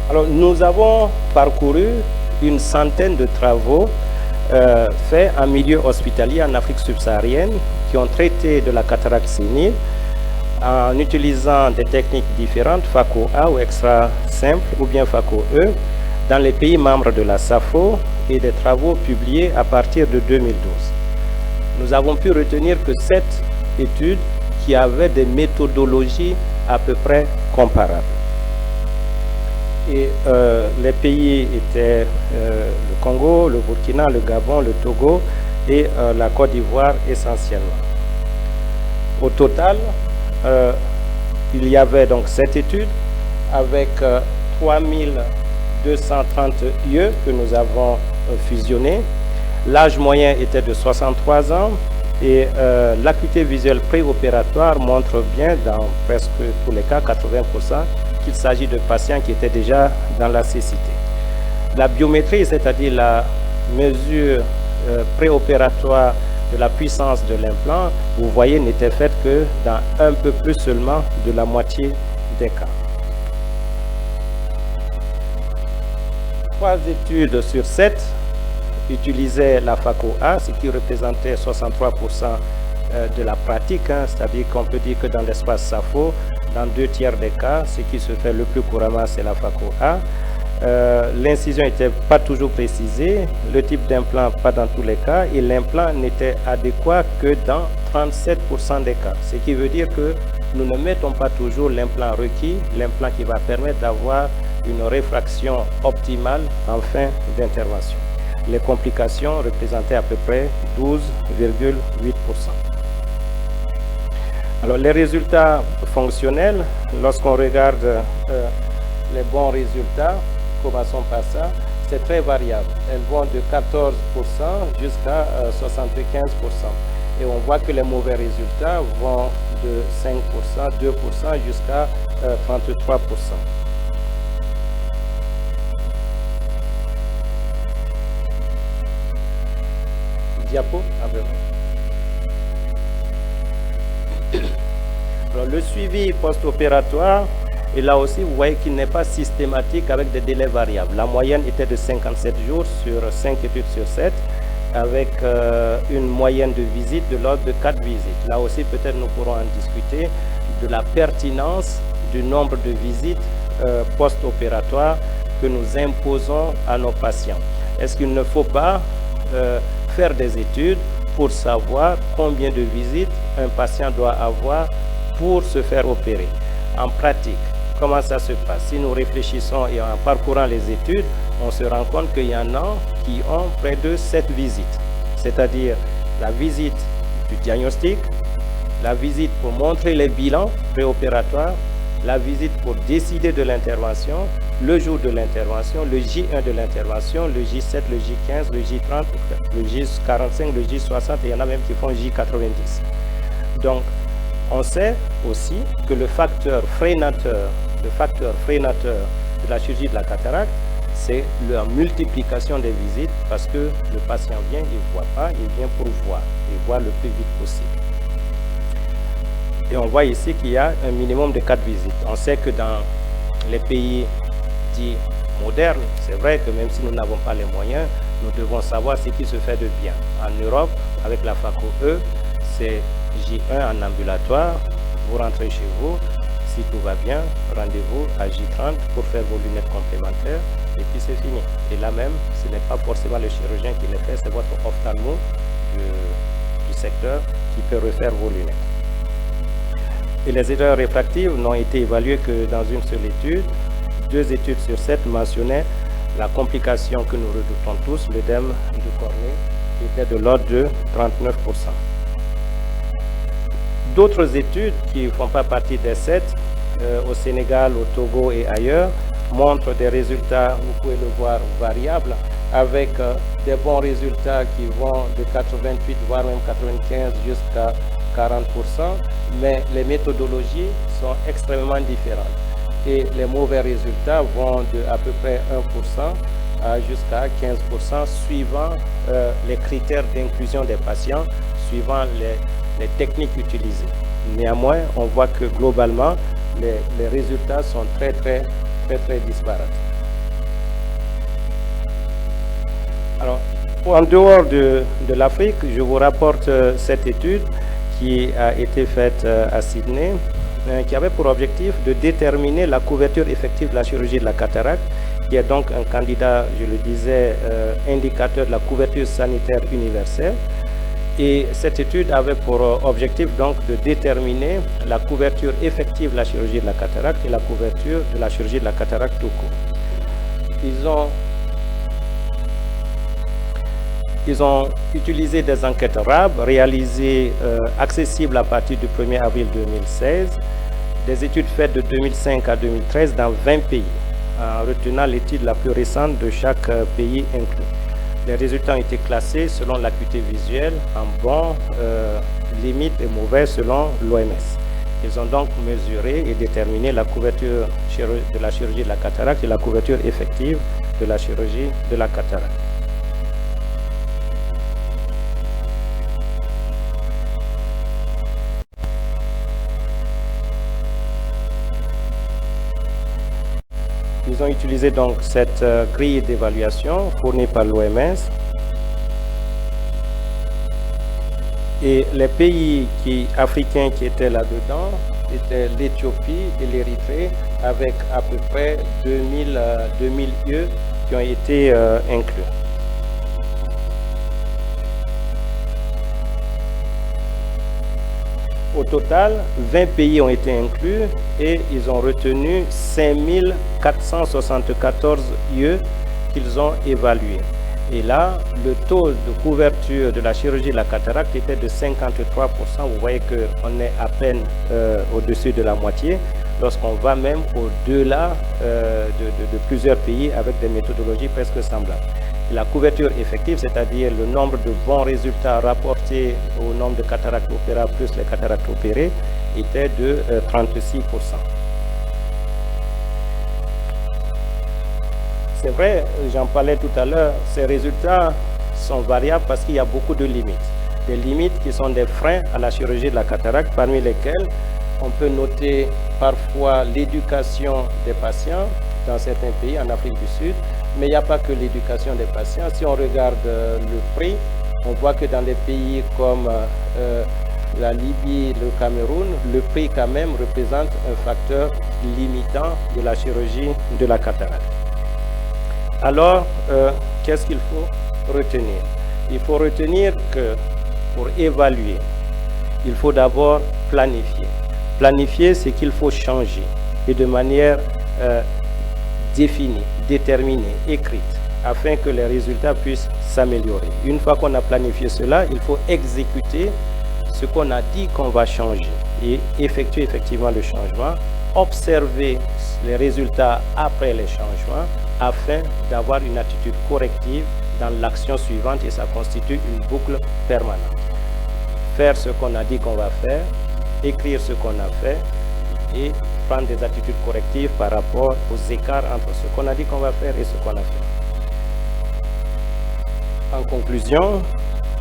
Alors nous avons parcouru une centaine de travaux faits en milieu hospitalier en Afrique subsaharienne qui ont traité de la cataracte sénile en utilisant des techniques différentes, FACO-A ou extra simple ou bien FACO-E, dans les pays membres de la SAFO et des travaux publiés à partir de 2012. Nous avons pu retenir que 7 études qui avaient des méthodologies à peu près comparables. Et les pays étaient le Congo, le Burkina, le Gabon, le Togo et la Côte d'Ivoire essentiellement. Au total, il y avait donc 7 études avec 3230 yeux que nous avons fusionnés. L'âge moyen était de 63 ans et l'acuité visuelle préopératoire montre bien dans presque tous les cas, 80%, qu'il s'agit de patients qui étaient déjà dans la cécité. La biométrie, c'est-à-dire la mesure préopératoire de la puissance de l'implant, vous voyez, n'était faite que dans un peu plus seulement de la moitié des cas. 3 études sur 7 utilisaient la FACO-A, ce qui représentait 63% de la pratique, c'est-à-dire qu'on peut dire que dans l'espace SAFO, dans 2 tiers des cas, ce qui se fait le plus couramment, c'est la FACO-A. L'incision n'était pas toujours précisée, le type d'implant pas dans tous les cas, et l'implant n'était adéquat que dans 37% des cas. Ce qui veut dire que nous ne mettons pas toujours l'implant requis, l'implant qui va permettre d'avoir une réfraction optimale en fin d'intervention. Les complications représentaient à peu près 12,8%. Alors les résultats fonctionnels, lorsqu'on regarde les bons résultats, commençons par ça, c'est très variable. Elles vont de 14% jusqu'à 75%. Et on voit que les mauvais résultats vont de 5%, 2% jusqu'à 33%. Diapo. Alors, le suivi post-opératoire, et là aussi, vous voyez qu'il n'est pas systématique avec des délais variables. La moyenne était de 57 jours sur 5 études sur 7, avec une moyenne de visite de l'ordre de 4 visites. Là aussi, peut-être nous pourrons en discuter de la pertinence du nombre de visites post-opératoires que nous imposons à nos patients. Est-ce qu'il ne faut pas faire des études pour savoir combien de visites un patient doit avoir pour se faire opérer? En pratique, comment ça se passe? Si nous réfléchissons et en parcourant les études, on se rend compte qu'il y en a qui ont près de 7 visites, c'est-à-dire la visite du diagnostic, la visite pour montrer les bilans préopératoires, la visite pour décider de l'intervention, le jour de l'intervention, le J1 de l'intervention, le J7, le J15, le J30, le J45, le J60, et il y en a même qui font J90. Donc, on sait aussi que le facteur freinateur de la chirurgie de la cataracte, c'est la multiplication des visites, parce que le patient vient, il ne voit pas, il vient pour voir, il voit le plus vite possible. Et on voit ici qu'il y a un minimum de 4 visites. On sait que dans les pays dits modernes, c'est vrai que même si nous n'avons pas les moyens, nous devons savoir ce qui se fait de bien. En Europe, avec la FACO-E, c'est J1 en ambulatoire, vous rentrez chez vous, si tout va bien, rendez-vous à J30 pour faire vos lunettes complémentaires, et puis c'est fini. Et là même, ce n'est pas forcément le chirurgien qui le fait, c'est votre ophtalmo du secteur qui peut refaire vos lunettes. Et les erreurs réfractives n'ont été évaluées que dans une seule étude. 2 études sur 7 mentionnaient la complication que nous redoutons tous, l'œdème du cornée, qui était de l'ordre de 39%. D'autres études qui ne font pas partie des 7, au Sénégal, au Togo et ailleurs, montrent des résultats, vous pouvez le voir, variables, avec des bons résultats qui vont de 88, voire même 95 jusqu'à 40%, mais les méthodologies sont extrêmement différentes. Et les mauvais résultats vont de à peu près 1% jusqu'à 15%, suivant les critères d'inclusion des patients, suivant les techniques utilisées. Néanmoins, on voit que globalement, les résultats sont très disparates. Alors, en dehors de l'Afrique, je vous rapporte cette étude qui a été faite à Sydney, qui avait pour objectif de déterminer la couverture effective de la chirurgie de la cataracte, qui est donc un candidat, je le disais, indicateur de la couverture sanitaire universelle. Et cette étude avait pour objectif donc de déterminer la couverture effective de la chirurgie de la cataracte et la couverture de la chirurgie de la cataracte tout court. Ils ont utilisé des enquêtes RAB réalisées accessibles à partir du 1er avril 2016, des études faites de 2005 à 2013 dans 20 pays, en retenant l'étude la plus récente de chaque pays inclus. Les résultats ont été classés selon l'acuité visuelle, en bon, limite et mauvais selon l'OMS. Ils ont donc mesuré et déterminé la couverture de la chirurgie de la cataracte et la couverture effective de la chirurgie de la cataracte. Ils ont utilisé donc cette grille d'évaluation fournie par l'OMS. Et les pays africains qui étaient là-dedans étaient l'Éthiopie et l'Érythrée, avec à peu près 2000 lieux qui ont été inclus. Au total, 20 pays ont été inclus et ils ont retenu 5474 lieux qu'ils ont évalués. Et là, le taux de couverture de la chirurgie de la cataracte était de 53%. Vous voyez qu'on est à peine au-dessus de la moitié, lorsqu'on va même au-delà de plusieurs pays avec des méthodologies presque semblables. La couverture effective, c'est-à-dire le nombre de bons résultats rapportés au nombre de cataractes opérables plus les cataractes opérées, était de 36%. C'est vrai, j'en parlais tout à l'heure, ces résultats sont variables parce qu'il y a beaucoup de limites. Des limites qui sont des freins à la chirurgie de la cataracte, parmi lesquelles on peut noter parfois l'éducation des patients dans certains pays, en Afrique du Sud, mais il n'y a pas que l'éducation des patients. Si on regarde le prix, on voit que dans des pays comme la Libye, le Cameroun, le prix quand même représente un facteur limitant de la chirurgie de la cataracte. Alors, qu'est-ce qu'il faut retenir? Il faut retenir que pour évaluer, il faut d'abord planifier. Planifier, c'est qu'il faut changer et de manière définie, déterminée, écrite, afin que les résultats puissent s'améliorer. Une fois qu'on a planifié cela, il faut exécuter ce qu'on a dit qu'on va changer et effectuer effectivement le changement, observer les résultats après les changements, afin d'avoir une attitude corrective dans l'action suivante, et ça constitue une boucle permanente. Faire ce qu'on a dit qu'on va faire, écrire ce qu'on a fait et prendre des attitudes correctives par rapport aux écarts entre ce qu'on a dit qu'on va faire et ce qu'on a fait. En conclusion,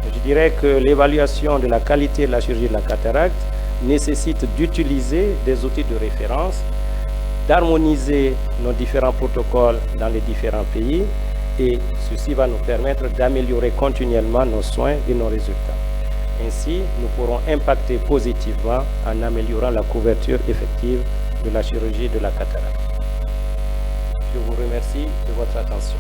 je dirais que l'évaluation de la qualité de la chirurgie de la cataracte nécessite d'utiliser des outils de référence, d'harmoniser nos différents protocoles dans les différents pays, et ceci va nous permettre d'améliorer continuellement nos soins et nos résultats. Ainsi, nous pourrons impacter positivement en améliorant la couverture effective de la chirurgie de la cataracte. Je vous remercie de votre attention.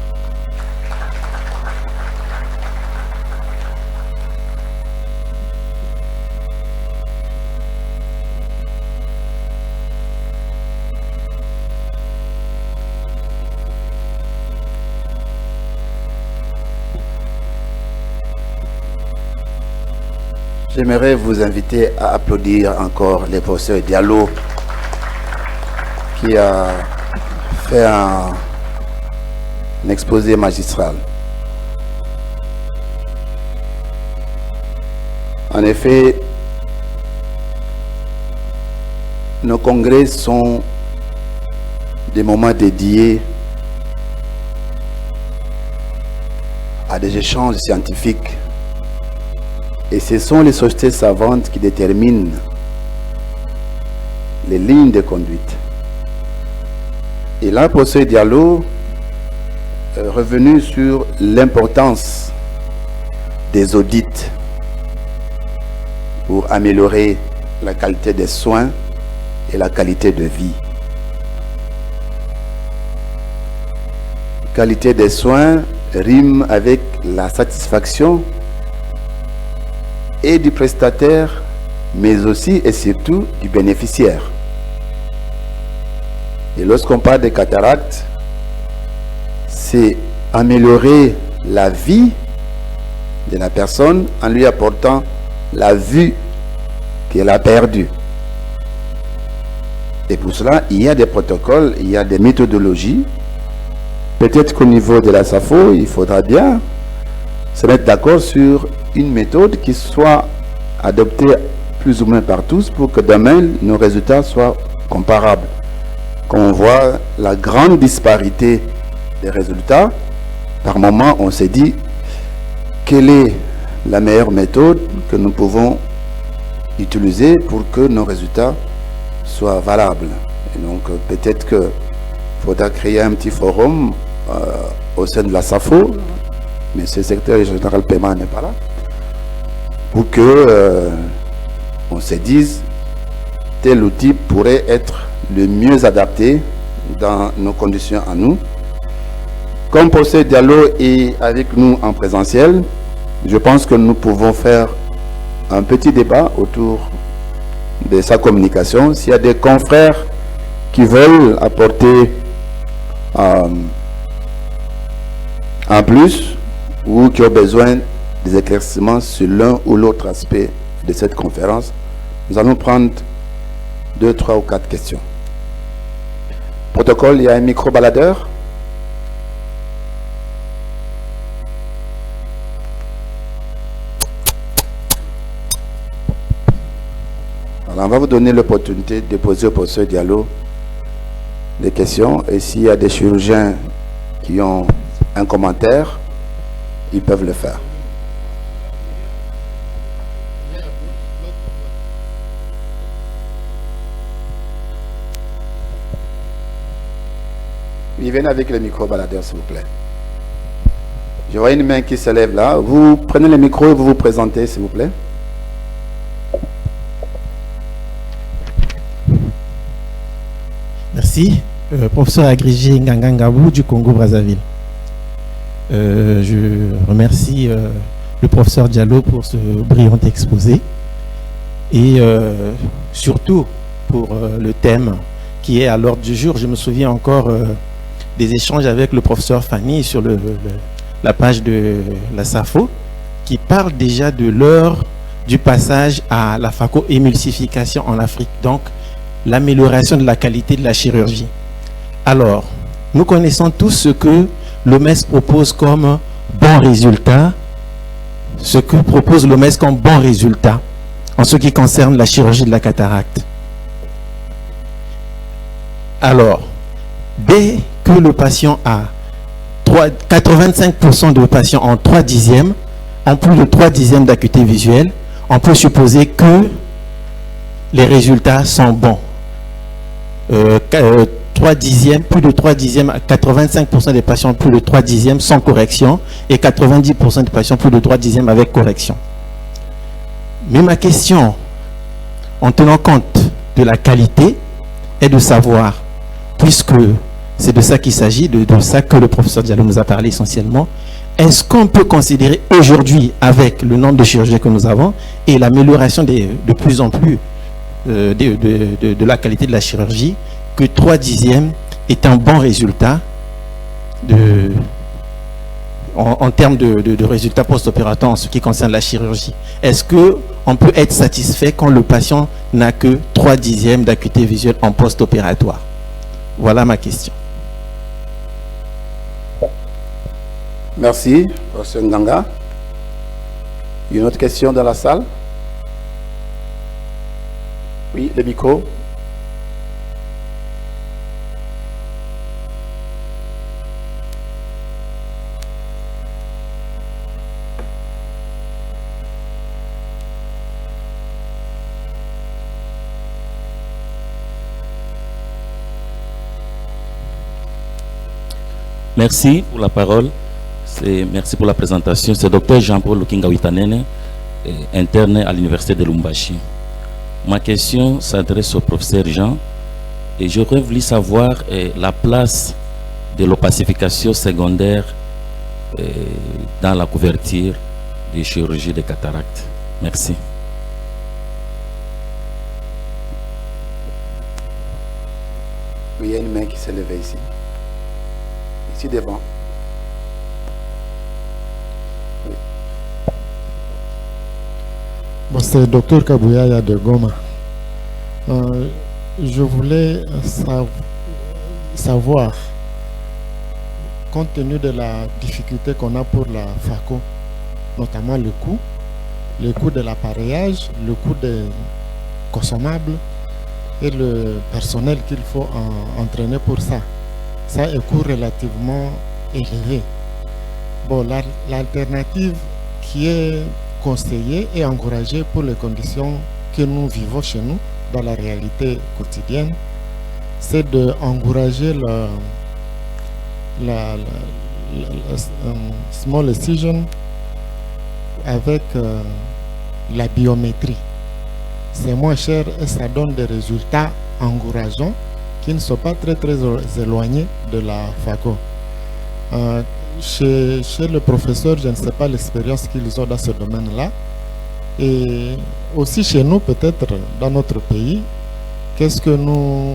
J'aimerais vous inviter à applaudir encore le professeur Diallo qui a fait un exposé magistral. En effet, nos congrès sont des moments dédiés à des échanges scientifiques. Et ce sont les sociétés savantes qui déterminent les lignes de conduite. Et là, professeur Diallo est revenu sur l'importance des audits pour améliorer la qualité des soins et la qualité de vie. Qualité des soins rime avec la satisfaction et du prestataire, mais aussi et surtout du bénéficiaire. Et lorsqu'on parle de cataracte, c'est améliorer la vie de la personne en lui apportant la vue qu'elle a perdue. Et pour cela, il y a des protocoles, il y a des méthodologies. Peut-être qu'au niveau de la SAFO, il faudra bien se mettre d'accord sur une méthode qui soit adoptée plus ou moins par tous pour que demain nos résultats soient comparables. Quand on voit la grande disparité des résultats, par moment on s'est dit quelle est la meilleure méthode que nous pouvons utiliser pour que nos résultats soient valables. Et donc peut-être qu'il faudra créer un petit forum au sein de la SAFO, mais ce secrétaire général paiement n'est pas là, pour que on se dise tel outil pourrait être le mieux adapté dans nos conditions à nous. Comme professeur Diallo est avec nous en présentiel, je pense que nous pouvons faire un petit débat autour de sa communication. S'il y a des confrères qui veulent apporter un plus ou qui ont besoin des éclaircissements sur l'un ou l'autre aspect de cette conférence, nous allons prendre 2, 3 ou 4 questions. Protocole, il y a un micro-baladeur. Alors, on va vous donner l'opportunité de poser au professeur Diallo des questions. Et s'il y a des chirurgiens qui ont un commentaire, ils peuvent le faire. Ils viennent avec le micro-baladeur, s'il vous plaît. Je vois une main qui se lève là. Vous prenez le micro et vous vous présentez, s'il vous plaît. Merci. Professeur Agrégé Ngangangabou du Congo-Brazzaville. Je remercie le professeur Diallo pour ce brillant exposé et surtout pour le thème qui est à l'ordre du jour. Je me souviens encore des échanges avec le professeur Fanny sur la page de la SAFO qui parle déjà de l'heure du passage à la phaco-émulsification en Afrique, donc l'amélioration de la qualité de la chirurgie. Alors, nous connaissons tous ce que l'OMS propose comme bon résultat, ce que propose l'OMS comme bon résultat en ce qui concerne la chirurgie de la cataracte. Alors, dès que le patient a 85% de patients en 3/10, en plus de 3/10 d'acuité visuelle, on peut supposer que les résultats sont bons. 3/10, plus de 3/10, 85% des patients plus de 3/10 sans correction et 90% des patients plus de 3/10 avec correction. Mais ma question, en tenant compte de la qualité, est de savoir, puisque c'est de ça qu'il s'agit, de ça que le professeur Diallo nous a parlé essentiellement, est-ce qu'on peut considérer aujourd'hui, avec le nombre de chirurgiens que nous avons et l'amélioration de plus en plus de la qualité de la chirurgie, que 3/10 est un bon résultat en termes de résultats post-opératoires en ce qui concerne la chirurgie? Est-ce qu'on peut être satisfait quand le patient n'a que 3/10 d'acuité visuelle en post-opératoire? Voilà ma question. Merci, professeur Nganga. Une autre question dans la salle? Oui, le micro. Merci pour la parole. Merci pour la présentation. C'est Dr Jean-Paul Lukinga Witanene, interne à l'université de Lubumbashi. Ma question s'adresse au professeur Jean et j'aurais voulu savoir la place de l'opacification secondaire dans la couverture des chirurgies de cataracte. Merci. Oui, il y a une main qui s'est levée ici. Ici devant. Oui. Bon, c'est le docteur Kabouyaya de Goma. Je voulais savoir, compte tenu de la difficulté qu'on a pour la phaco, notamment le coût de l'appareillage, le coût des consommables et le personnel qu'il faut entraîner pour ça. Ça est un coût relativement élevé. Bon, l'alternative qui est conseillée et encouragée pour les conditions que nous vivons chez nous, dans la réalité quotidienne, c'est d'encourager la small incision avec la biométrie. C'est moins cher et ça donne des résultats encourageants qui ne sont pas très éloignés de la phaco. Chez le professeur, je ne sais pas l'expérience qu'ils ont dans ce domaine-là. Et aussi chez nous, peut-être dans notre pays, qu'est-ce que nous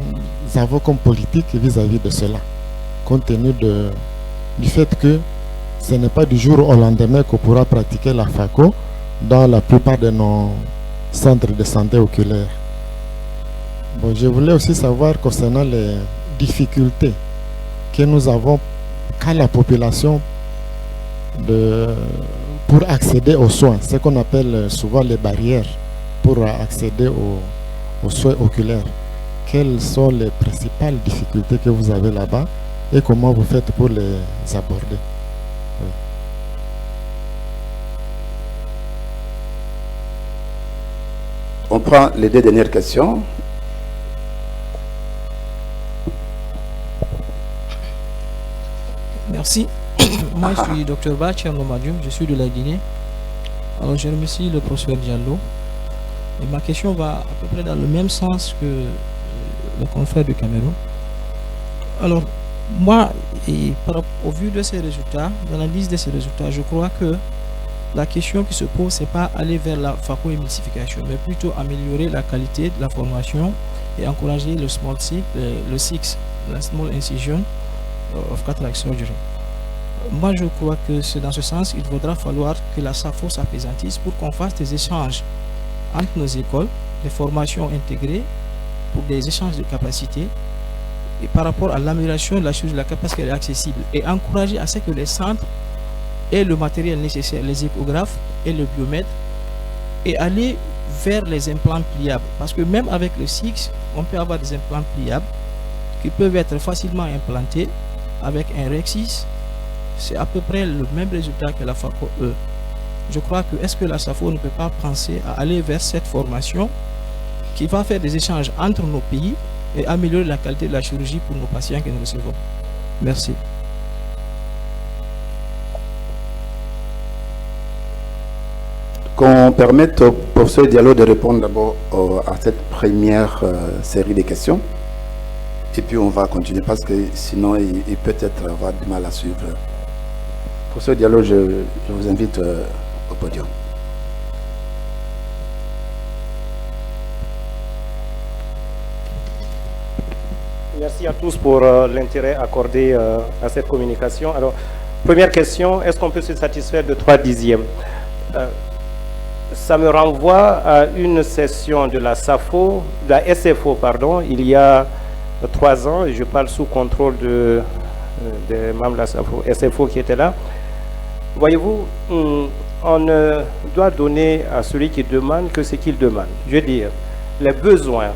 avons comme politique vis-à-vis de cela, compte tenu du fait que ce n'est pas du jour au lendemain qu'on pourra pratiquer la phaco dans la plupart de nos centres de santé oculaire. Bon, je voulais aussi savoir concernant les difficultés que nous avons qu'a la population pour accéder aux soins, ce qu'on appelle souvent les barrières pour accéder aux soins oculaires. Quelles sont les principales difficultés que vous avez là-bas et comment vous faites pour les aborder? Oui. On prend les deux dernières questions. Merci. Moi, je suis Dr Bachir Nomadium, je suis de la Guinée. Alors, je remercie le professeur Diallo. Et ma question va à peu près dans le même sens que le confrère du Cameroun. Alors, moi, au vu de ces résultats, d'analyse de ces résultats, je crois que la question qui se pose, c'est pas aller vers la phaco-émulsification, mais plutôt améliorer la qualité de la formation et encourager le small C, le 6, la small incision of cataract surgery. Moi, je crois que c'est dans ce sens qu'il faudra falloir que la SAFO s'apaisantisse pour qu'on fasse des échanges entre nos écoles, des formations intégrées pour des échanges de capacités et par rapport à l'amélioration de la chose, de la capacité accessible et encourager à ce que les centres aient le matériel nécessaire, les échographes et le biomètre et aller vers les implants pliables. Parce que même avec le 6, on peut avoir des implants pliables qui peuvent être facilement implantés avec un Rexis. C'est à peu près le même résultat que la phaco-E. Je crois que est-ce que la SAFO ne peut pas penser à aller vers cette formation qui va faire des échanges entre nos pays et améliorer la qualité de la chirurgie pour nos patients que nous recevons. Merci. Qu'on permette au professeur Diallo de répondre d'abord à cette première série de questions. Et puis on va continuer parce que sinon il peut-être avoir du mal à suivre. Professeur Diallo, je vous invite au podium. Merci à tous pour l'intérêt accordé à cette communication. Alors, première question, est-ce qu'on peut se satisfaire de 3/10? Ça me renvoie à une session de la SAFO, de la SFO, pardon, il y a 3 ans, et je parle sous contrôle des membres de la SFO qui étaient là. Voyez-vous, on ne doit donner à celui qui demande que ce qu'il demande. Je veux dire, les besoins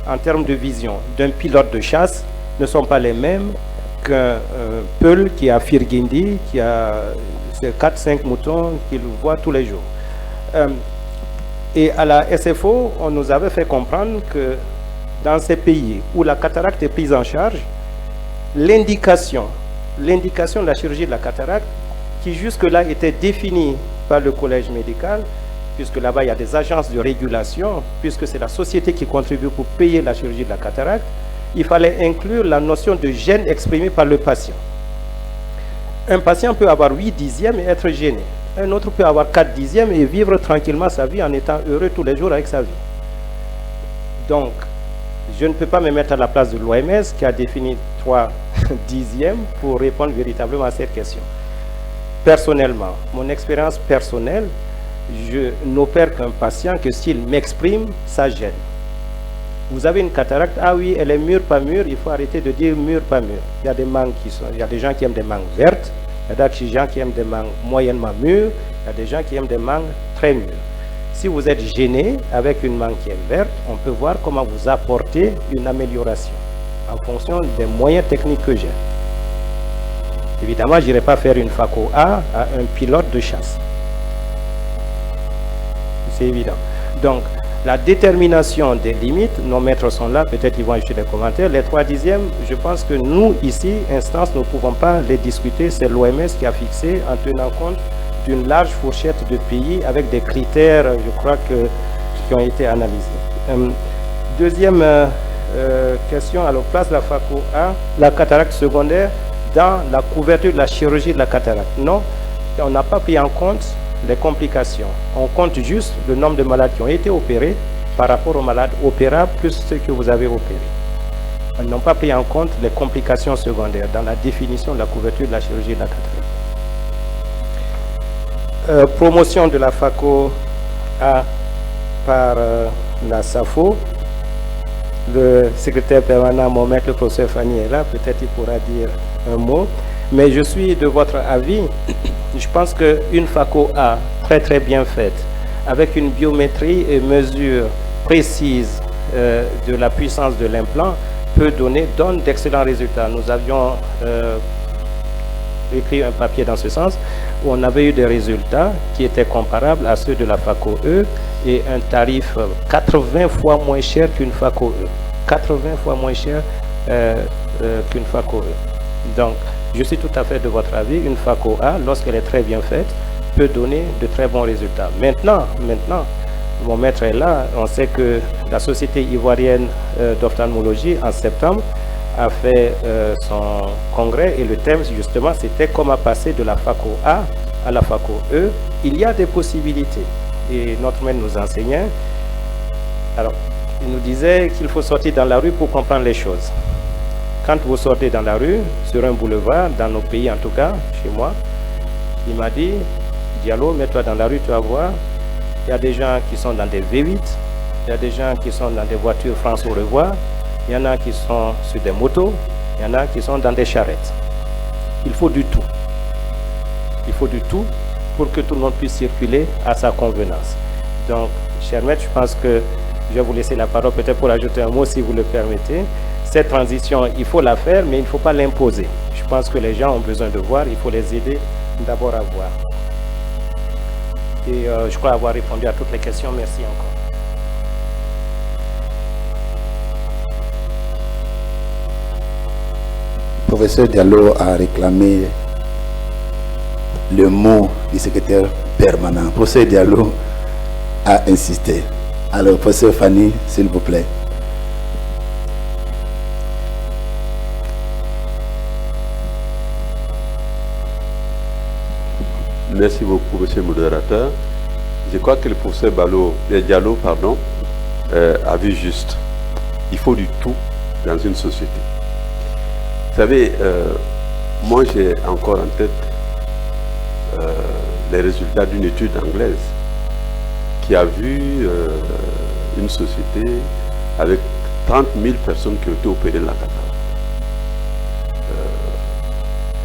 en termes de vision d'un pilote de chasse ne sont pas les mêmes qu'un Peul qui a Firguindi, qui a 4-5 moutons qu'il voit tous les jours. Et à la SFO, on nous avait fait comprendre que dans ces pays où la cataracte est prise en charge, l'indication de la chirurgie de la cataracte, qui jusque-là était définie par le collège médical, puisque là-bas il y a des agences de régulation, puisque c'est la société qui contribue pour payer la chirurgie de la cataracte, il fallait inclure la notion de gêne exprimée par le patient. Un patient peut avoir 8/10 et être gêné. Un autre peut avoir 4/10 et vivre tranquillement sa vie en étant heureux tous les jours avec sa vie. Donc, je ne peux pas me mettre à la place de l'OMS qui a défini 3/10 pour répondre véritablement à cette question. Personnellement, mon expérience personnelle, je n'opère qu'un patient que s'il m'exprime, ça gêne. Vous avez une cataracte, ah oui, elle est mûre, pas mûre, il faut arrêter de dire mûre, pas mûre. Il y a des mangues il y a des gens qui aiment des mangues vertes, il y a des gens qui aiment des mangues moyennement mûres, il y a des gens qui aiment des mangues très mûres. Si vous êtes gêné avec une mangue qui est verte, on peut voir comment vous apporter une amélioration en fonction des moyens techniques que j'ai. Évidemment, je n'irai pas faire une phaco A à un pilote de chasse. C'est évident. Donc, la détermination des limites, nos maîtres sont là, peut-être ils vont ajouter des commentaires. Les 3/10, je pense que nous, ici, instance, nous ne pouvons pas les discuter. C'est l'OMS qui a fixé en tenant compte d'une large fourchette de pays avec des critères, je crois, qui ont été analysés. Deuxième question, alors place la phaco A, la cataracte secondaire dans la couverture de la chirurgie de la cataracte. Non, on n'a pas pris en compte les complications. On compte juste le nombre de malades qui ont été opérés par rapport aux malades opérables plus ceux que vous avez opérés. Ils n'ont pas pris en compte les complications secondaires dans la définition de la couverture de la chirurgie de la cataracte. promotion de la FACO A par la SAFO. Le secrétaire permanent, mon maître, le professeur Fanny est là, peut-être il pourra dire un mot. Mais je suis de votre avis. Je pense qu'une FACO A très bien faite, avec une biométrie et mesure précise de la puissance de l'implant, donne d'excellents résultats. Nous avions écrit un papier dans ce sens, où on avait eu des résultats qui étaient comparables à ceux de la FACO E et un tarif 80 fois moins cher qu'une FACO E. 80 fois moins cher qu'une FACO E. Donc, je suis tout à fait de votre avis, une FACO A, lorsqu'elle est très bien faite, peut donner de très bons résultats. Maintenant, mon maître est là, on sait que la Société ivoirienne d'ophtalmologie, en septembre, a fait son congrès et le thème, justement, c'était comment passer de la FACO A à la FACO E. Il y a des possibilités. Et notre maître nous enseignait. Alors, il nous disait qu'il faut sortir dans la rue pour comprendre les choses. Quand vous sortez dans la rue, sur un boulevard, dans nos pays en tout cas, chez moi, il m'a dit, Diallo, mets-toi dans la rue, tu vas voir. Il y a des gens qui sont dans des V8, il y a des gens qui sont dans des voitures France au revoir, il y en a qui sont sur des motos, il y en a qui sont dans des charrettes. Il faut du tout. Il faut du tout pour que tout le monde puisse circuler à sa convenance. Donc, cher maître, je pense que je vais vous laisser la parole peut-être pour ajouter un mot si vous le permettez. Cette transition, il faut la faire, mais il ne faut pas l'imposer. Je pense que les gens ont besoin de voir, il faut les aider d'abord à voir. Et je crois avoir répondu à toutes les questions. Merci encore. Le professeur Diallo a réclamé le mot du secrétaire permanent. Le professeur Diallo a insisté. Alors, professeur Fanny, s'il vous plaît. Merci beaucoup, monsieur le modérateur. Je crois que le professeur Diallo a vu juste. Il faut du tout dans une société. Vous savez, moi j'ai encore en tête les résultats d'une étude anglaise qui a vu une société avec 30 000 personnes qui ont été opérées de la cataracte.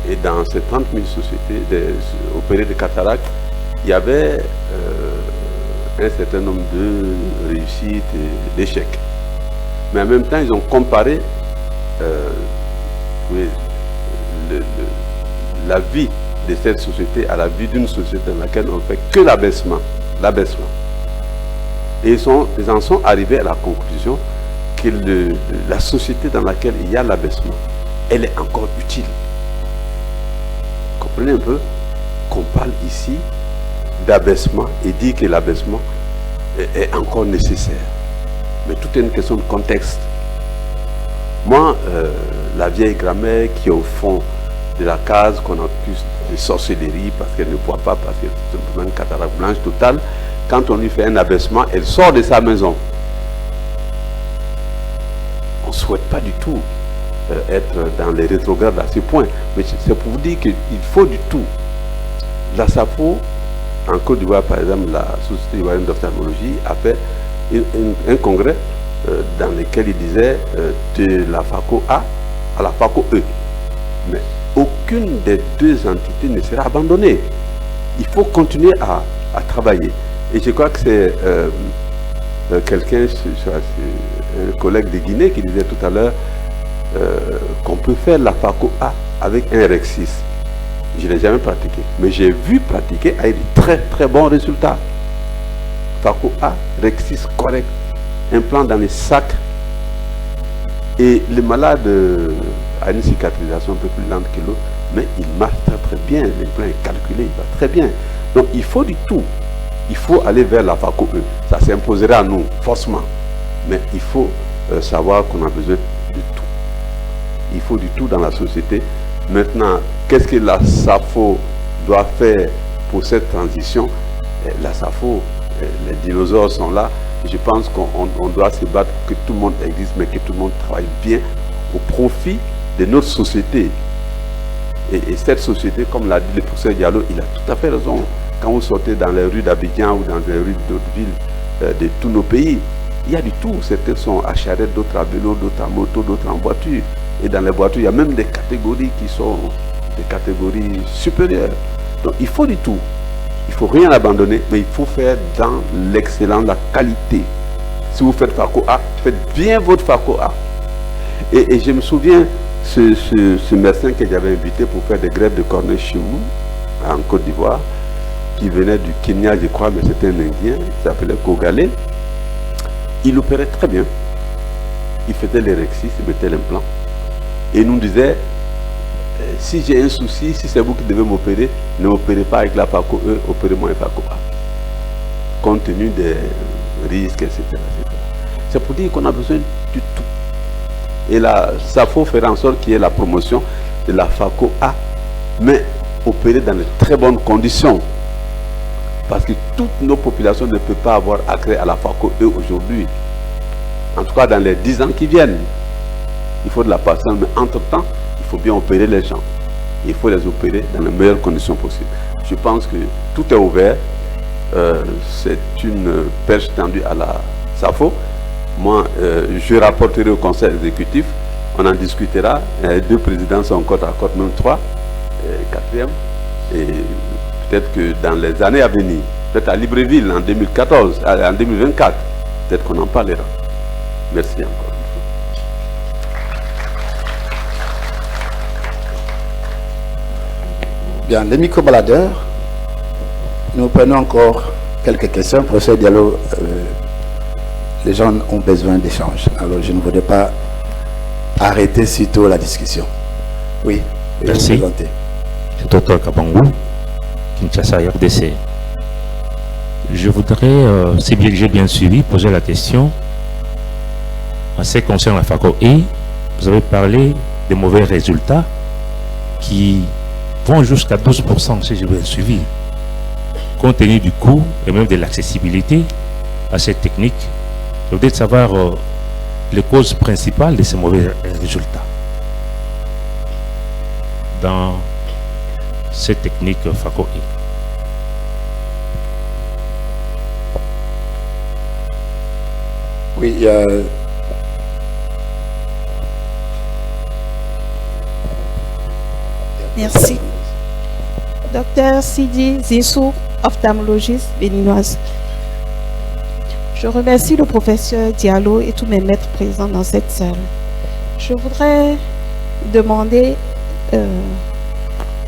Et dans ces 30 000 sociétés opérées de cataracte, il y avait un certain nombre de réussites et d'échecs. Mais en même temps, ils ont comparé la vie de cette société à la vie d'une société dans laquelle on ne fait que l'abaissement. Et ils en sont arrivés à la conclusion que la société dans laquelle il y a l'abaissement, elle est encore utile. Comprenez un peu qu'on parle ici d'abaissement et dit que l'abaissement est encore nécessaire. Mais tout est une question de contexte. Moi, la vieille grammaire qui est au fond de la case qu'on accuse de sorcellerie parce qu'elle ne voit pas, parce qu'elle est simplement une cataracte blanche totale, quand on lui fait un abaissement, elle sort de sa maison. On ne souhaite pas du tout être dans les rétrogrades à ce point. Mais c'est pour vous dire qu'il faut du tout. La SAFO, en Côte d'Ivoire, par exemple, la Société ivoirienne d'ophtalmologie a fait un congrès dans lequel il disait de la FACO A à la FACO E. Mais aucune des deux entités ne sera abandonnée. Il faut continuer à travailler. Et je crois que c'est quelqu'un, un collègue de Guinée qui disait tout à l'heure qu'on peut faire la FACO A avec un REX6. Je ne l'ai jamais pratiqué, mais j'ai vu pratiquer avec de très bons résultats. FACO A, REX6 correct, implant dans les sacs. Et le malade a une cicatrisation un peu plus lente que l'autre, mais il marche très bien, l'implant est calculé, il va très bien. Donc il faut du tout. Il faut aller vers la FACO E. Ça s'imposerait à nous, forcément. Mais il faut savoir qu'on a besoin de tout. Il faut du tout dans la société. Maintenant, qu'est-ce que la SAFO doit faire pour cette transition? La SAFO, les dinosaures sont là. Je pense qu'on doit se battre pour que tout le monde existe, mais que tout le monde travaille bien au profit de notre société. Et cette société, comme l'a dit le professeur Diallo, il a tout à fait raison. quand vous sortez dans les rues d'Abidjan ou dans les rues d'autres villes de tous nos pays, il y a du tout. Certains sont à charrette, d'autres à vélo, d'autres à moto, d'autres en voiture. Et dans les voitures, il y a même des catégories qui sont des catégories supérieures. Donc il faut du tout. Il ne faut rien abandonner, mais il faut faire dans l'excellence, la qualité. Si vous faites Faco A, faites bien votre Faco A. Et je me souviens, ce médecin que j'avais invité pour faire des greffes de cornée chez vous, en Côte d'Ivoire, qui venait du Kenya, je crois, mais c'était un Indien, il s'appelait Kogale. Il opérait très bien. Il faisait les rexis, il mettait l'implant. Et il nous disait, si j'ai un souci, si c'est vous qui devez m'opérer, ne m'opérez pas avec la Faco E, opérez-moi avec Faco A. Compte tenu des risques, etc. C'est pour dire qu'on a besoin du tout. Et là, ça faut faire en sorte qu'il y ait la promotion de la Faco A, mais opérée dans de très bonnes conditions. Parce que toutes nos populations ne peuvent pas avoir accès à la Faco E aujourd'hui. En tout cas, dans les 10 ans qui viennent. Il faut de la patience, mais entre-temps, il faut bien opérer les gens. Il faut les opérer dans les meilleures conditions possibles. Je pense que tout est ouvert. C'est une perche tendue à la SAFO. Moi, je rapporterai au conseil exécutif. On en discutera. Les 2 présidents sont côte à côte, même 3, 4e. Et peut-être que dans les années à venir, peut-être à Libreville en 2014, en 2024, peut-être qu'on en parlera. Merci encore. Bien, les micro-baladeurs, nous prenons encore quelques questions. Professeur Diallo, les gens ont besoin d'échanges. Alors, je ne voudrais pas arrêter sitôt la discussion. Oui, merci. Dr Kabangou, Kinshasa RDC. Je voudrais, si bien que j'ai bien suivi, poser la question. En ce qui concerne la Faco E, vous avez parlé des mauvais résultats qui vont jusqu'à 12% si j'ai bien suivi. Compte tenu du coût et même de l'accessibilité à cette technique, je voudrais savoir les causes principales de ces mauvais résultats dans cette technique Faco E. Oui, merci. Docteur Sidi Zissou, ophtalmologiste béninoise. Je remercie le professeur Diallo et tous mes maîtres présents dans cette salle. Je voudrais demander,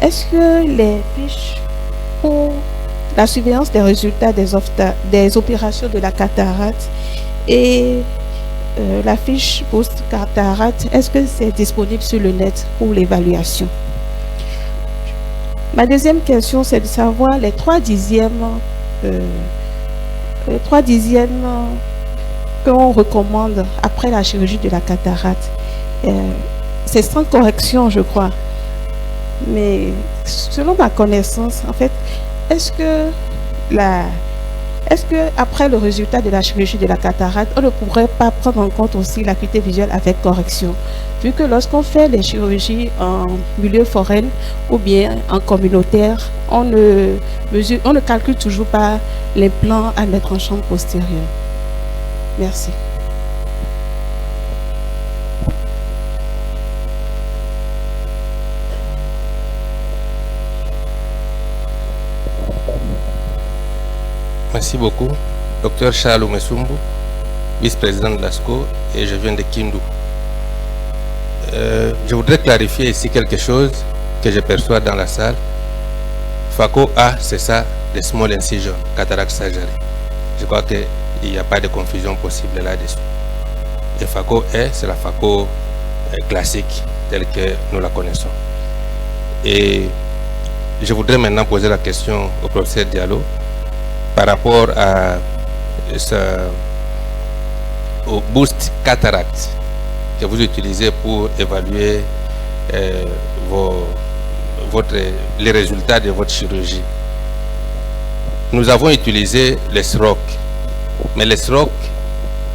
est-ce que les fiches pour la surveillance des résultats des opérations de la cataracte et la fiche post-cataracte, est-ce que c'est disponible sur le net pour l'évaluation? Ma deuxième question, c'est de savoir les 3/10 qu'on recommande après la chirurgie de la cataracte. C'est sans correction, je crois. Mais selon ma connaissance, en fait, est-ce que après le résultat de la chirurgie de la cataracte, on ne pourrait pas prendre en compte aussi l'acuité visuelle avec correction? Vu que lorsqu'on fait les chirurgies en milieu forain ou bien en communautaire, on ne calcule toujours pas les plans à mettre en chambre postérieure. Merci. Merci beaucoup. Docteur Charles Mesumbu, vice-président de l'ASCO, et je viens de Kindu. Je voudrais clarifier ici quelque chose que je perçois dans la salle. Faco A, c'est ça, des small incisions, cataract surgery. Je crois qu'il n'y a pas de confusion possible là-dessus. Et Faco E, c'est la Faco classique, telle que nous la connaissons. Et je voudrais maintenant poser la question au professeur Diallo par rapport au boost cataract que vous utilisez pour évaluer les résultats de votre chirurgie. Nous avons utilisé les SROC, mais les SROC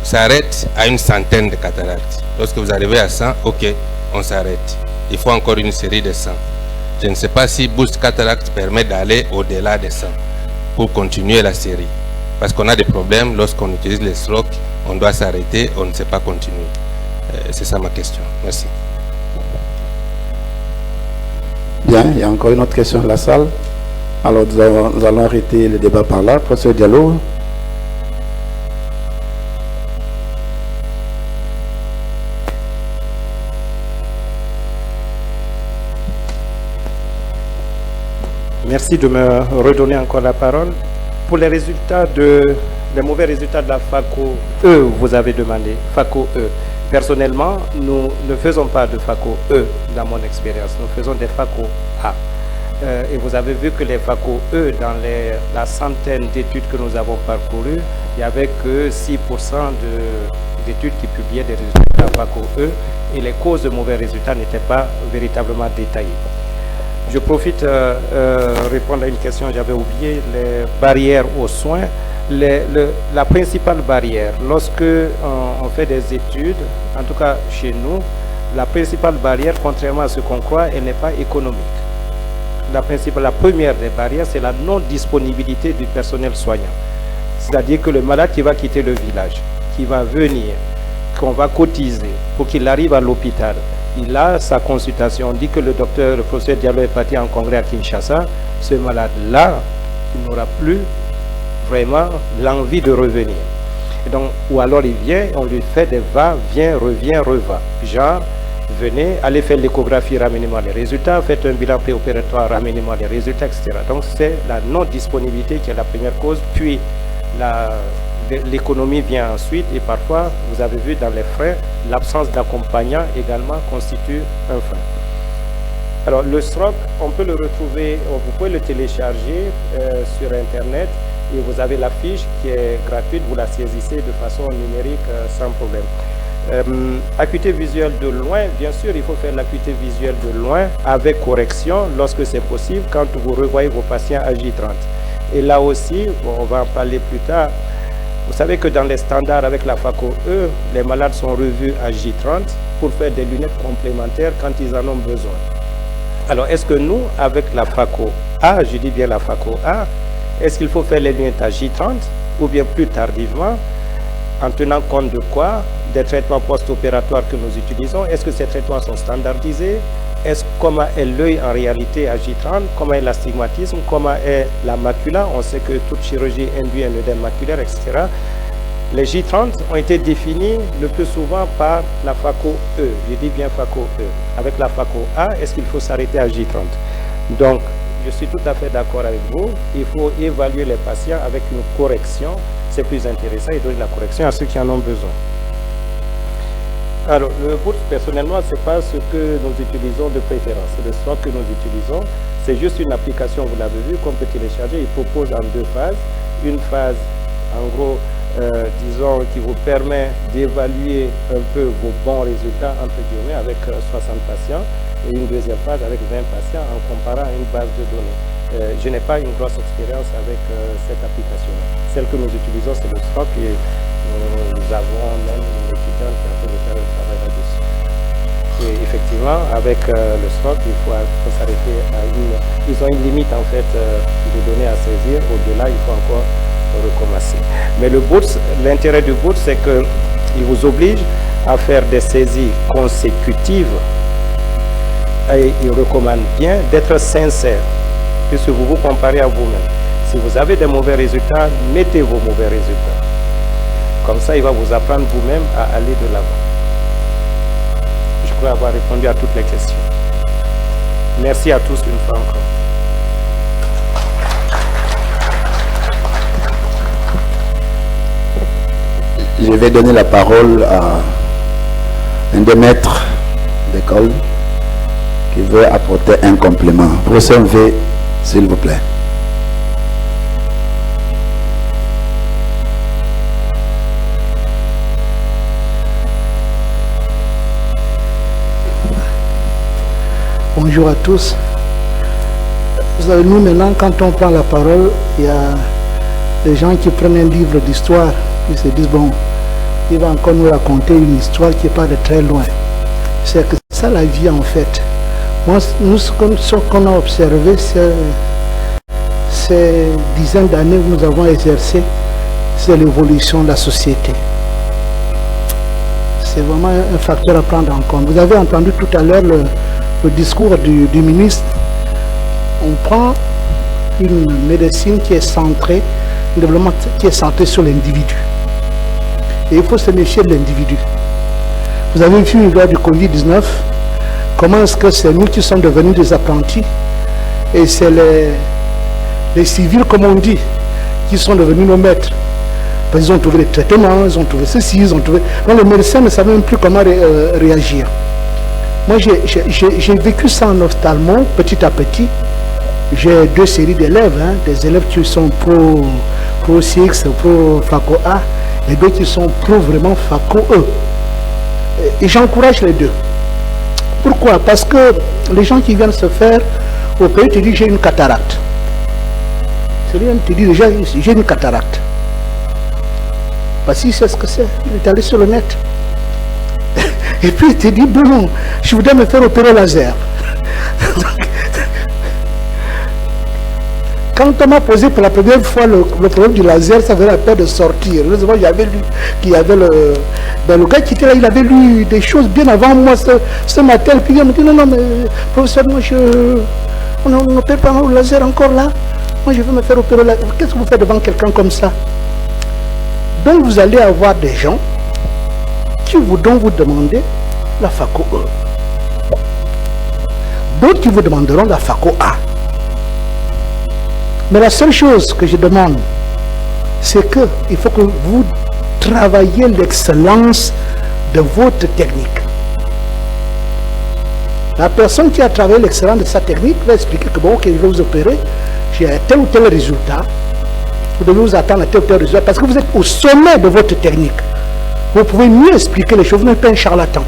s'arrêtent à une centaine de cataractes. Lorsque vous arrivez à 100, ok, on s'arrête. Il faut encore une série de 100. Je ne sais pas si Boost Cataract permet d'aller au-delà de 100. pour continuer la série. Parce qu'on a des problèmes, lorsqu'on utilise les strokes, on doit s'arrêter, on ne sait pas continuer. C'est ça ma question. Merci. Bien, il y a encore une autre question dans la salle. Alors nous allons arrêter le débat par là. Professeur Diallo. Merci de me redonner encore la parole. Pour les mauvais résultats de la FACO E, vous avez demandé, FACO E. Personnellement, nous ne faisons pas de FACO E dans mon expérience, nous faisons des FACO A. Et vous avez vu que les FACO E, dans la centaine d'études que nous avons parcourues, il n'y avait que 6% d'études qui publiaient des résultats FACO E et les causes de mauvais résultats n'étaient pas véritablement détaillées. Je profite répondre à une question, j'avais oublié, les barrières aux soins. La principale barrière, lorsque on fait des études, en tout cas chez nous, la principale barrière, contrairement à ce qu'on croit, elle n'est pas économique. La première des barrières, c'est la non-disponibilité du personnel soignant. C'est-à-dire que le malade qui va quitter le village, qui va venir, qu'on va cotiser pour qu'il arrive à l'hôpital, il a sa consultation. On dit que le professeur Diallo est parti en congrès à Kinshasa. Ce malade-là, il n'aura plus vraiment l'envie de revenir. Et donc, ou alors il vient, on lui fait des va-viens, revient, reva. Genre, venez, allez faire l'échographie, ramenez-moi les résultats, faites un bilan préopératoire, ramenez-moi les résultats, etc. Donc, c'est la non-disponibilité qui est la première cause, puis l'économie vient ensuite, et parfois, vous avez vu dans les frais, l'absence d'accompagnant également constitue un frein. Alors, le stroke, on peut le retrouver, vous pouvez le télécharger sur Internet, et vous avez la fiche qui est gratuite, vous la saisissez de façon numérique sans problème. Acuité visuelle de loin, bien sûr, il faut faire l'acuité visuelle de loin avec correction lorsque c'est possible, quand vous revoyez vos patients à J30. Et là aussi, on va en parler plus tard, vous savez que dans les standards avec la FACO E, les malades sont revus à J30 pour faire des lunettes complémentaires quand ils en ont besoin. Alors, est-ce que nous, avec la FACO A, je dis bien la FACO A, est-ce qu'il faut faire les lunettes à J30 ou bien plus tardivement, en tenant compte de quoi? Des traitements post-opératoires que nous utilisons. Est-ce que ces traitements sont standardisés? Comment est l'œil en réalité à J30? Comment est l'astigmatisme? Comment est la macula? On sait que toute chirurgie induit un œdème maculaire, etc. Les J30 ont été définis le plus souvent par la FACO E. Je dis bien FACO E. Avec la FACO A, est-ce qu'il faut s'arrêter à J30? Donc, je suis tout à fait d'accord avec vous. Il faut évaluer les patients avec une correction. C'est plus intéressant et donner la correction à ceux qui en ont besoin. Alors, le bourse, personnellement, ce n'est pas ce que nous utilisons de préférence. Le stroke que nous utilisons, c'est juste une application, vous l'avez vu, qu'on peut télécharger. Il propose en deux phases. Une phase, en gros, disons, qui vous permet d'évaluer un peu vos bons résultats, entre guillemets, avec 60 patients. Et une deuxième phase avec 20 patients en comparant à une base de données. Je n'ai pas une grosse expérience avec cette application-là. Celle que nous utilisons, c'est le stroke et nous avons même une étudiante qui a fait le travail là-dessus. Et effectivement, avec le stroke, il faut s'arrêter à ils ont une limite en fait de données à saisir. Au-delà, il faut encore recommencer. Mais le bourse, l'intérêt du bourse, c'est qu'il vous oblige à faire des saisies consécutives et il recommande bien d'être sincère, puisque vous vous comparez à vous-même. Si vous avez des mauvais résultats, mettez vos mauvais résultats. Comme ça, il va vous apprendre vous-même à aller de l'avant. Je crois avoir répondu à toutes les questions. Merci à tous une fois encore. Je vais donner la parole à un des maîtres d'école qui veut apporter un complément. Professeur V, s'il vous plaît. Bonjour à tous. Vous savez, nous maintenant, quand on prend la parole, il y a des gens qui prennent un livre d'histoire, ils se disent, bon, il va encore nous raconter une histoire qui n'est pas de très loin. C'est que ça la vie en fait. Moi, nous, ce qu'on a observé, ces dizaines d'années que nous avons exercé, c'est l'évolution de la société. C'est vraiment un facteur à prendre en compte. Vous avez entendu tout à l'heure le discours du ministre. On prend une médecine qui est centrée, un développement qui est centré sur l'individu. Et il faut se méfier de l'individu. Vous avez vu lors du Covid-19, comment est-ce que c'est nous qui sommes devenus des apprentis et c'est les civils, comme on dit, qui sont devenus nos maîtres. Parce qu'ils ont trouvé les traitements, ils ont trouvé ceci, ils ont trouvé... Donc les médecins ne savaient même plus comment réagir. Moi, j'ai vécu ça en ophtalmo, petit à petit. J'ai 2 séries d'élèves, hein, des élèves qui sont pro CX, pro FACO A, et d'autres qui sont pro vraiment FACO E. Et j'encourage les deux. Pourquoi? Parce que les gens qui viennent se faire au pays te disent j'ai une cataracte. C'est lui qui te dit déjà j'ai une cataracte. Parce qu'il sait ce que c'est. Il est allé sur le net. Et puis il te dit bon, je voudrais me faire opérer au laser. Quand on m'a posé pour la première fois le problème du laser, ça avait la peine de sortir. Heureusement, j'avais lu qu'il y avait le gars qui était là, il avait lu des choses bien avant moi ce matin. Puis il me dit non, mais professeur, moi on n'opère pas au laser encore là. Moi je veux me faire opérer au laser. Qu'est-ce que vous faites devant quelqu'un comme ça? Donc vous allez avoir des gens dont vous demandez la FACO E. D'autres qui vous demanderont la FACO A. Mais la seule chose que je demande, c'est qu'il faut que vous travaillez l'excellence de votre technique. La personne qui a travaillé l'excellence de sa technique va expliquer que bon, ok, je vais vous opérer, j'ai tel ou tel résultat. Vous devez vous attendre à tel ou tel résultat parce que vous êtes au sommet de votre technique. Vous pouvez mieux expliquer les choses, vous n'êtes pas un charlatan.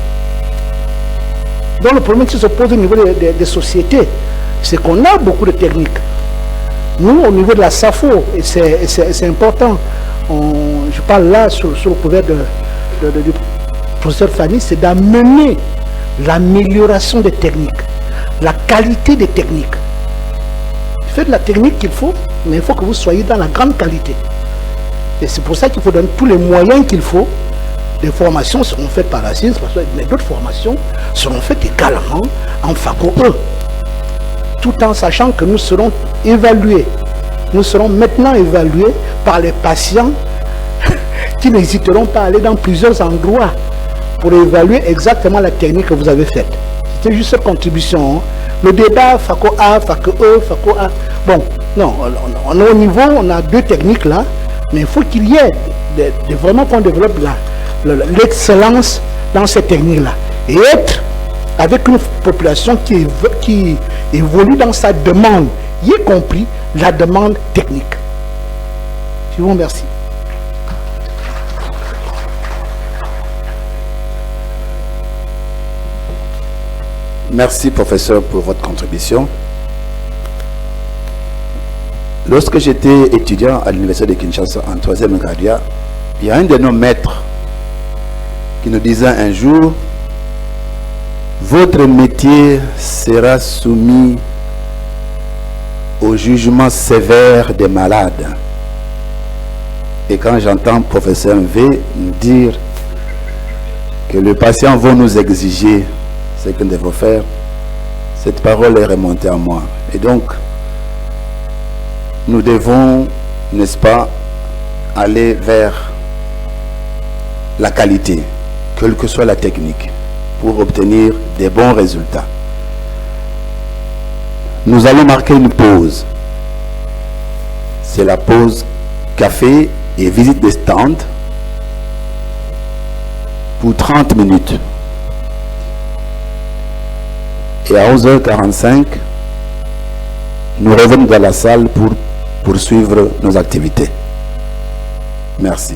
Donc le problème qui se pose au niveau des sociétés, c'est qu'on a beaucoup de techniques. Nous, au niveau de la SAFO, et c'est important, je parle là sur le couvert du professeur Fanny, c'est d'amener l'amélioration des techniques, la qualité des techniques. Faites la technique qu'il faut, mais il faut que vous soyez dans la grande qualité. Et c'est pour ça qu'il faut donner tous les moyens qu'il faut. Des formations seront faites par la science, mais d'autres formations seront faites également en FACO E. Tout en sachant que nous serons évalués. Nous serons maintenant évalués par les patients qui n'hésiteront pas à aller dans plusieurs endroits pour évaluer exactement la technique que vous avez faite. C'était juste cette contribution. Hein. Le débat FACO A, FACO E, FACO A. Bon, non, on est au niveau, on a 2 techniques là, mais il faut qu'il y ait vraiment qu'on développe l'excellence dans ces techniques-là. Et être avec une population qui évolue dans sa demande, y compris la demande technique. Je vous remercie. Merci, professeur, pour votre contribution. Lorsque j'étais étudiant à l'université de Kinshasa en 3e gradia, il y a un de nos maîtres qui nous disait un jour: votre métier sera soumis au jugement sévère des malades. Et quand j'entends professeur V nous dire que les patients vont nous exiger ce que nous devons faire, cette parole est remontée à moi. Et donc, nous devons, n'est-ce pas, aller vers la qualité, quelle que soit la technique, pour obtenir des bons résultats. Nous allons marquer une pause. C'est la pause café et visite des stands pour 30 minutes. Et à 11h45, nous revenons dans la salle pour poursuivre nos activités. Merci.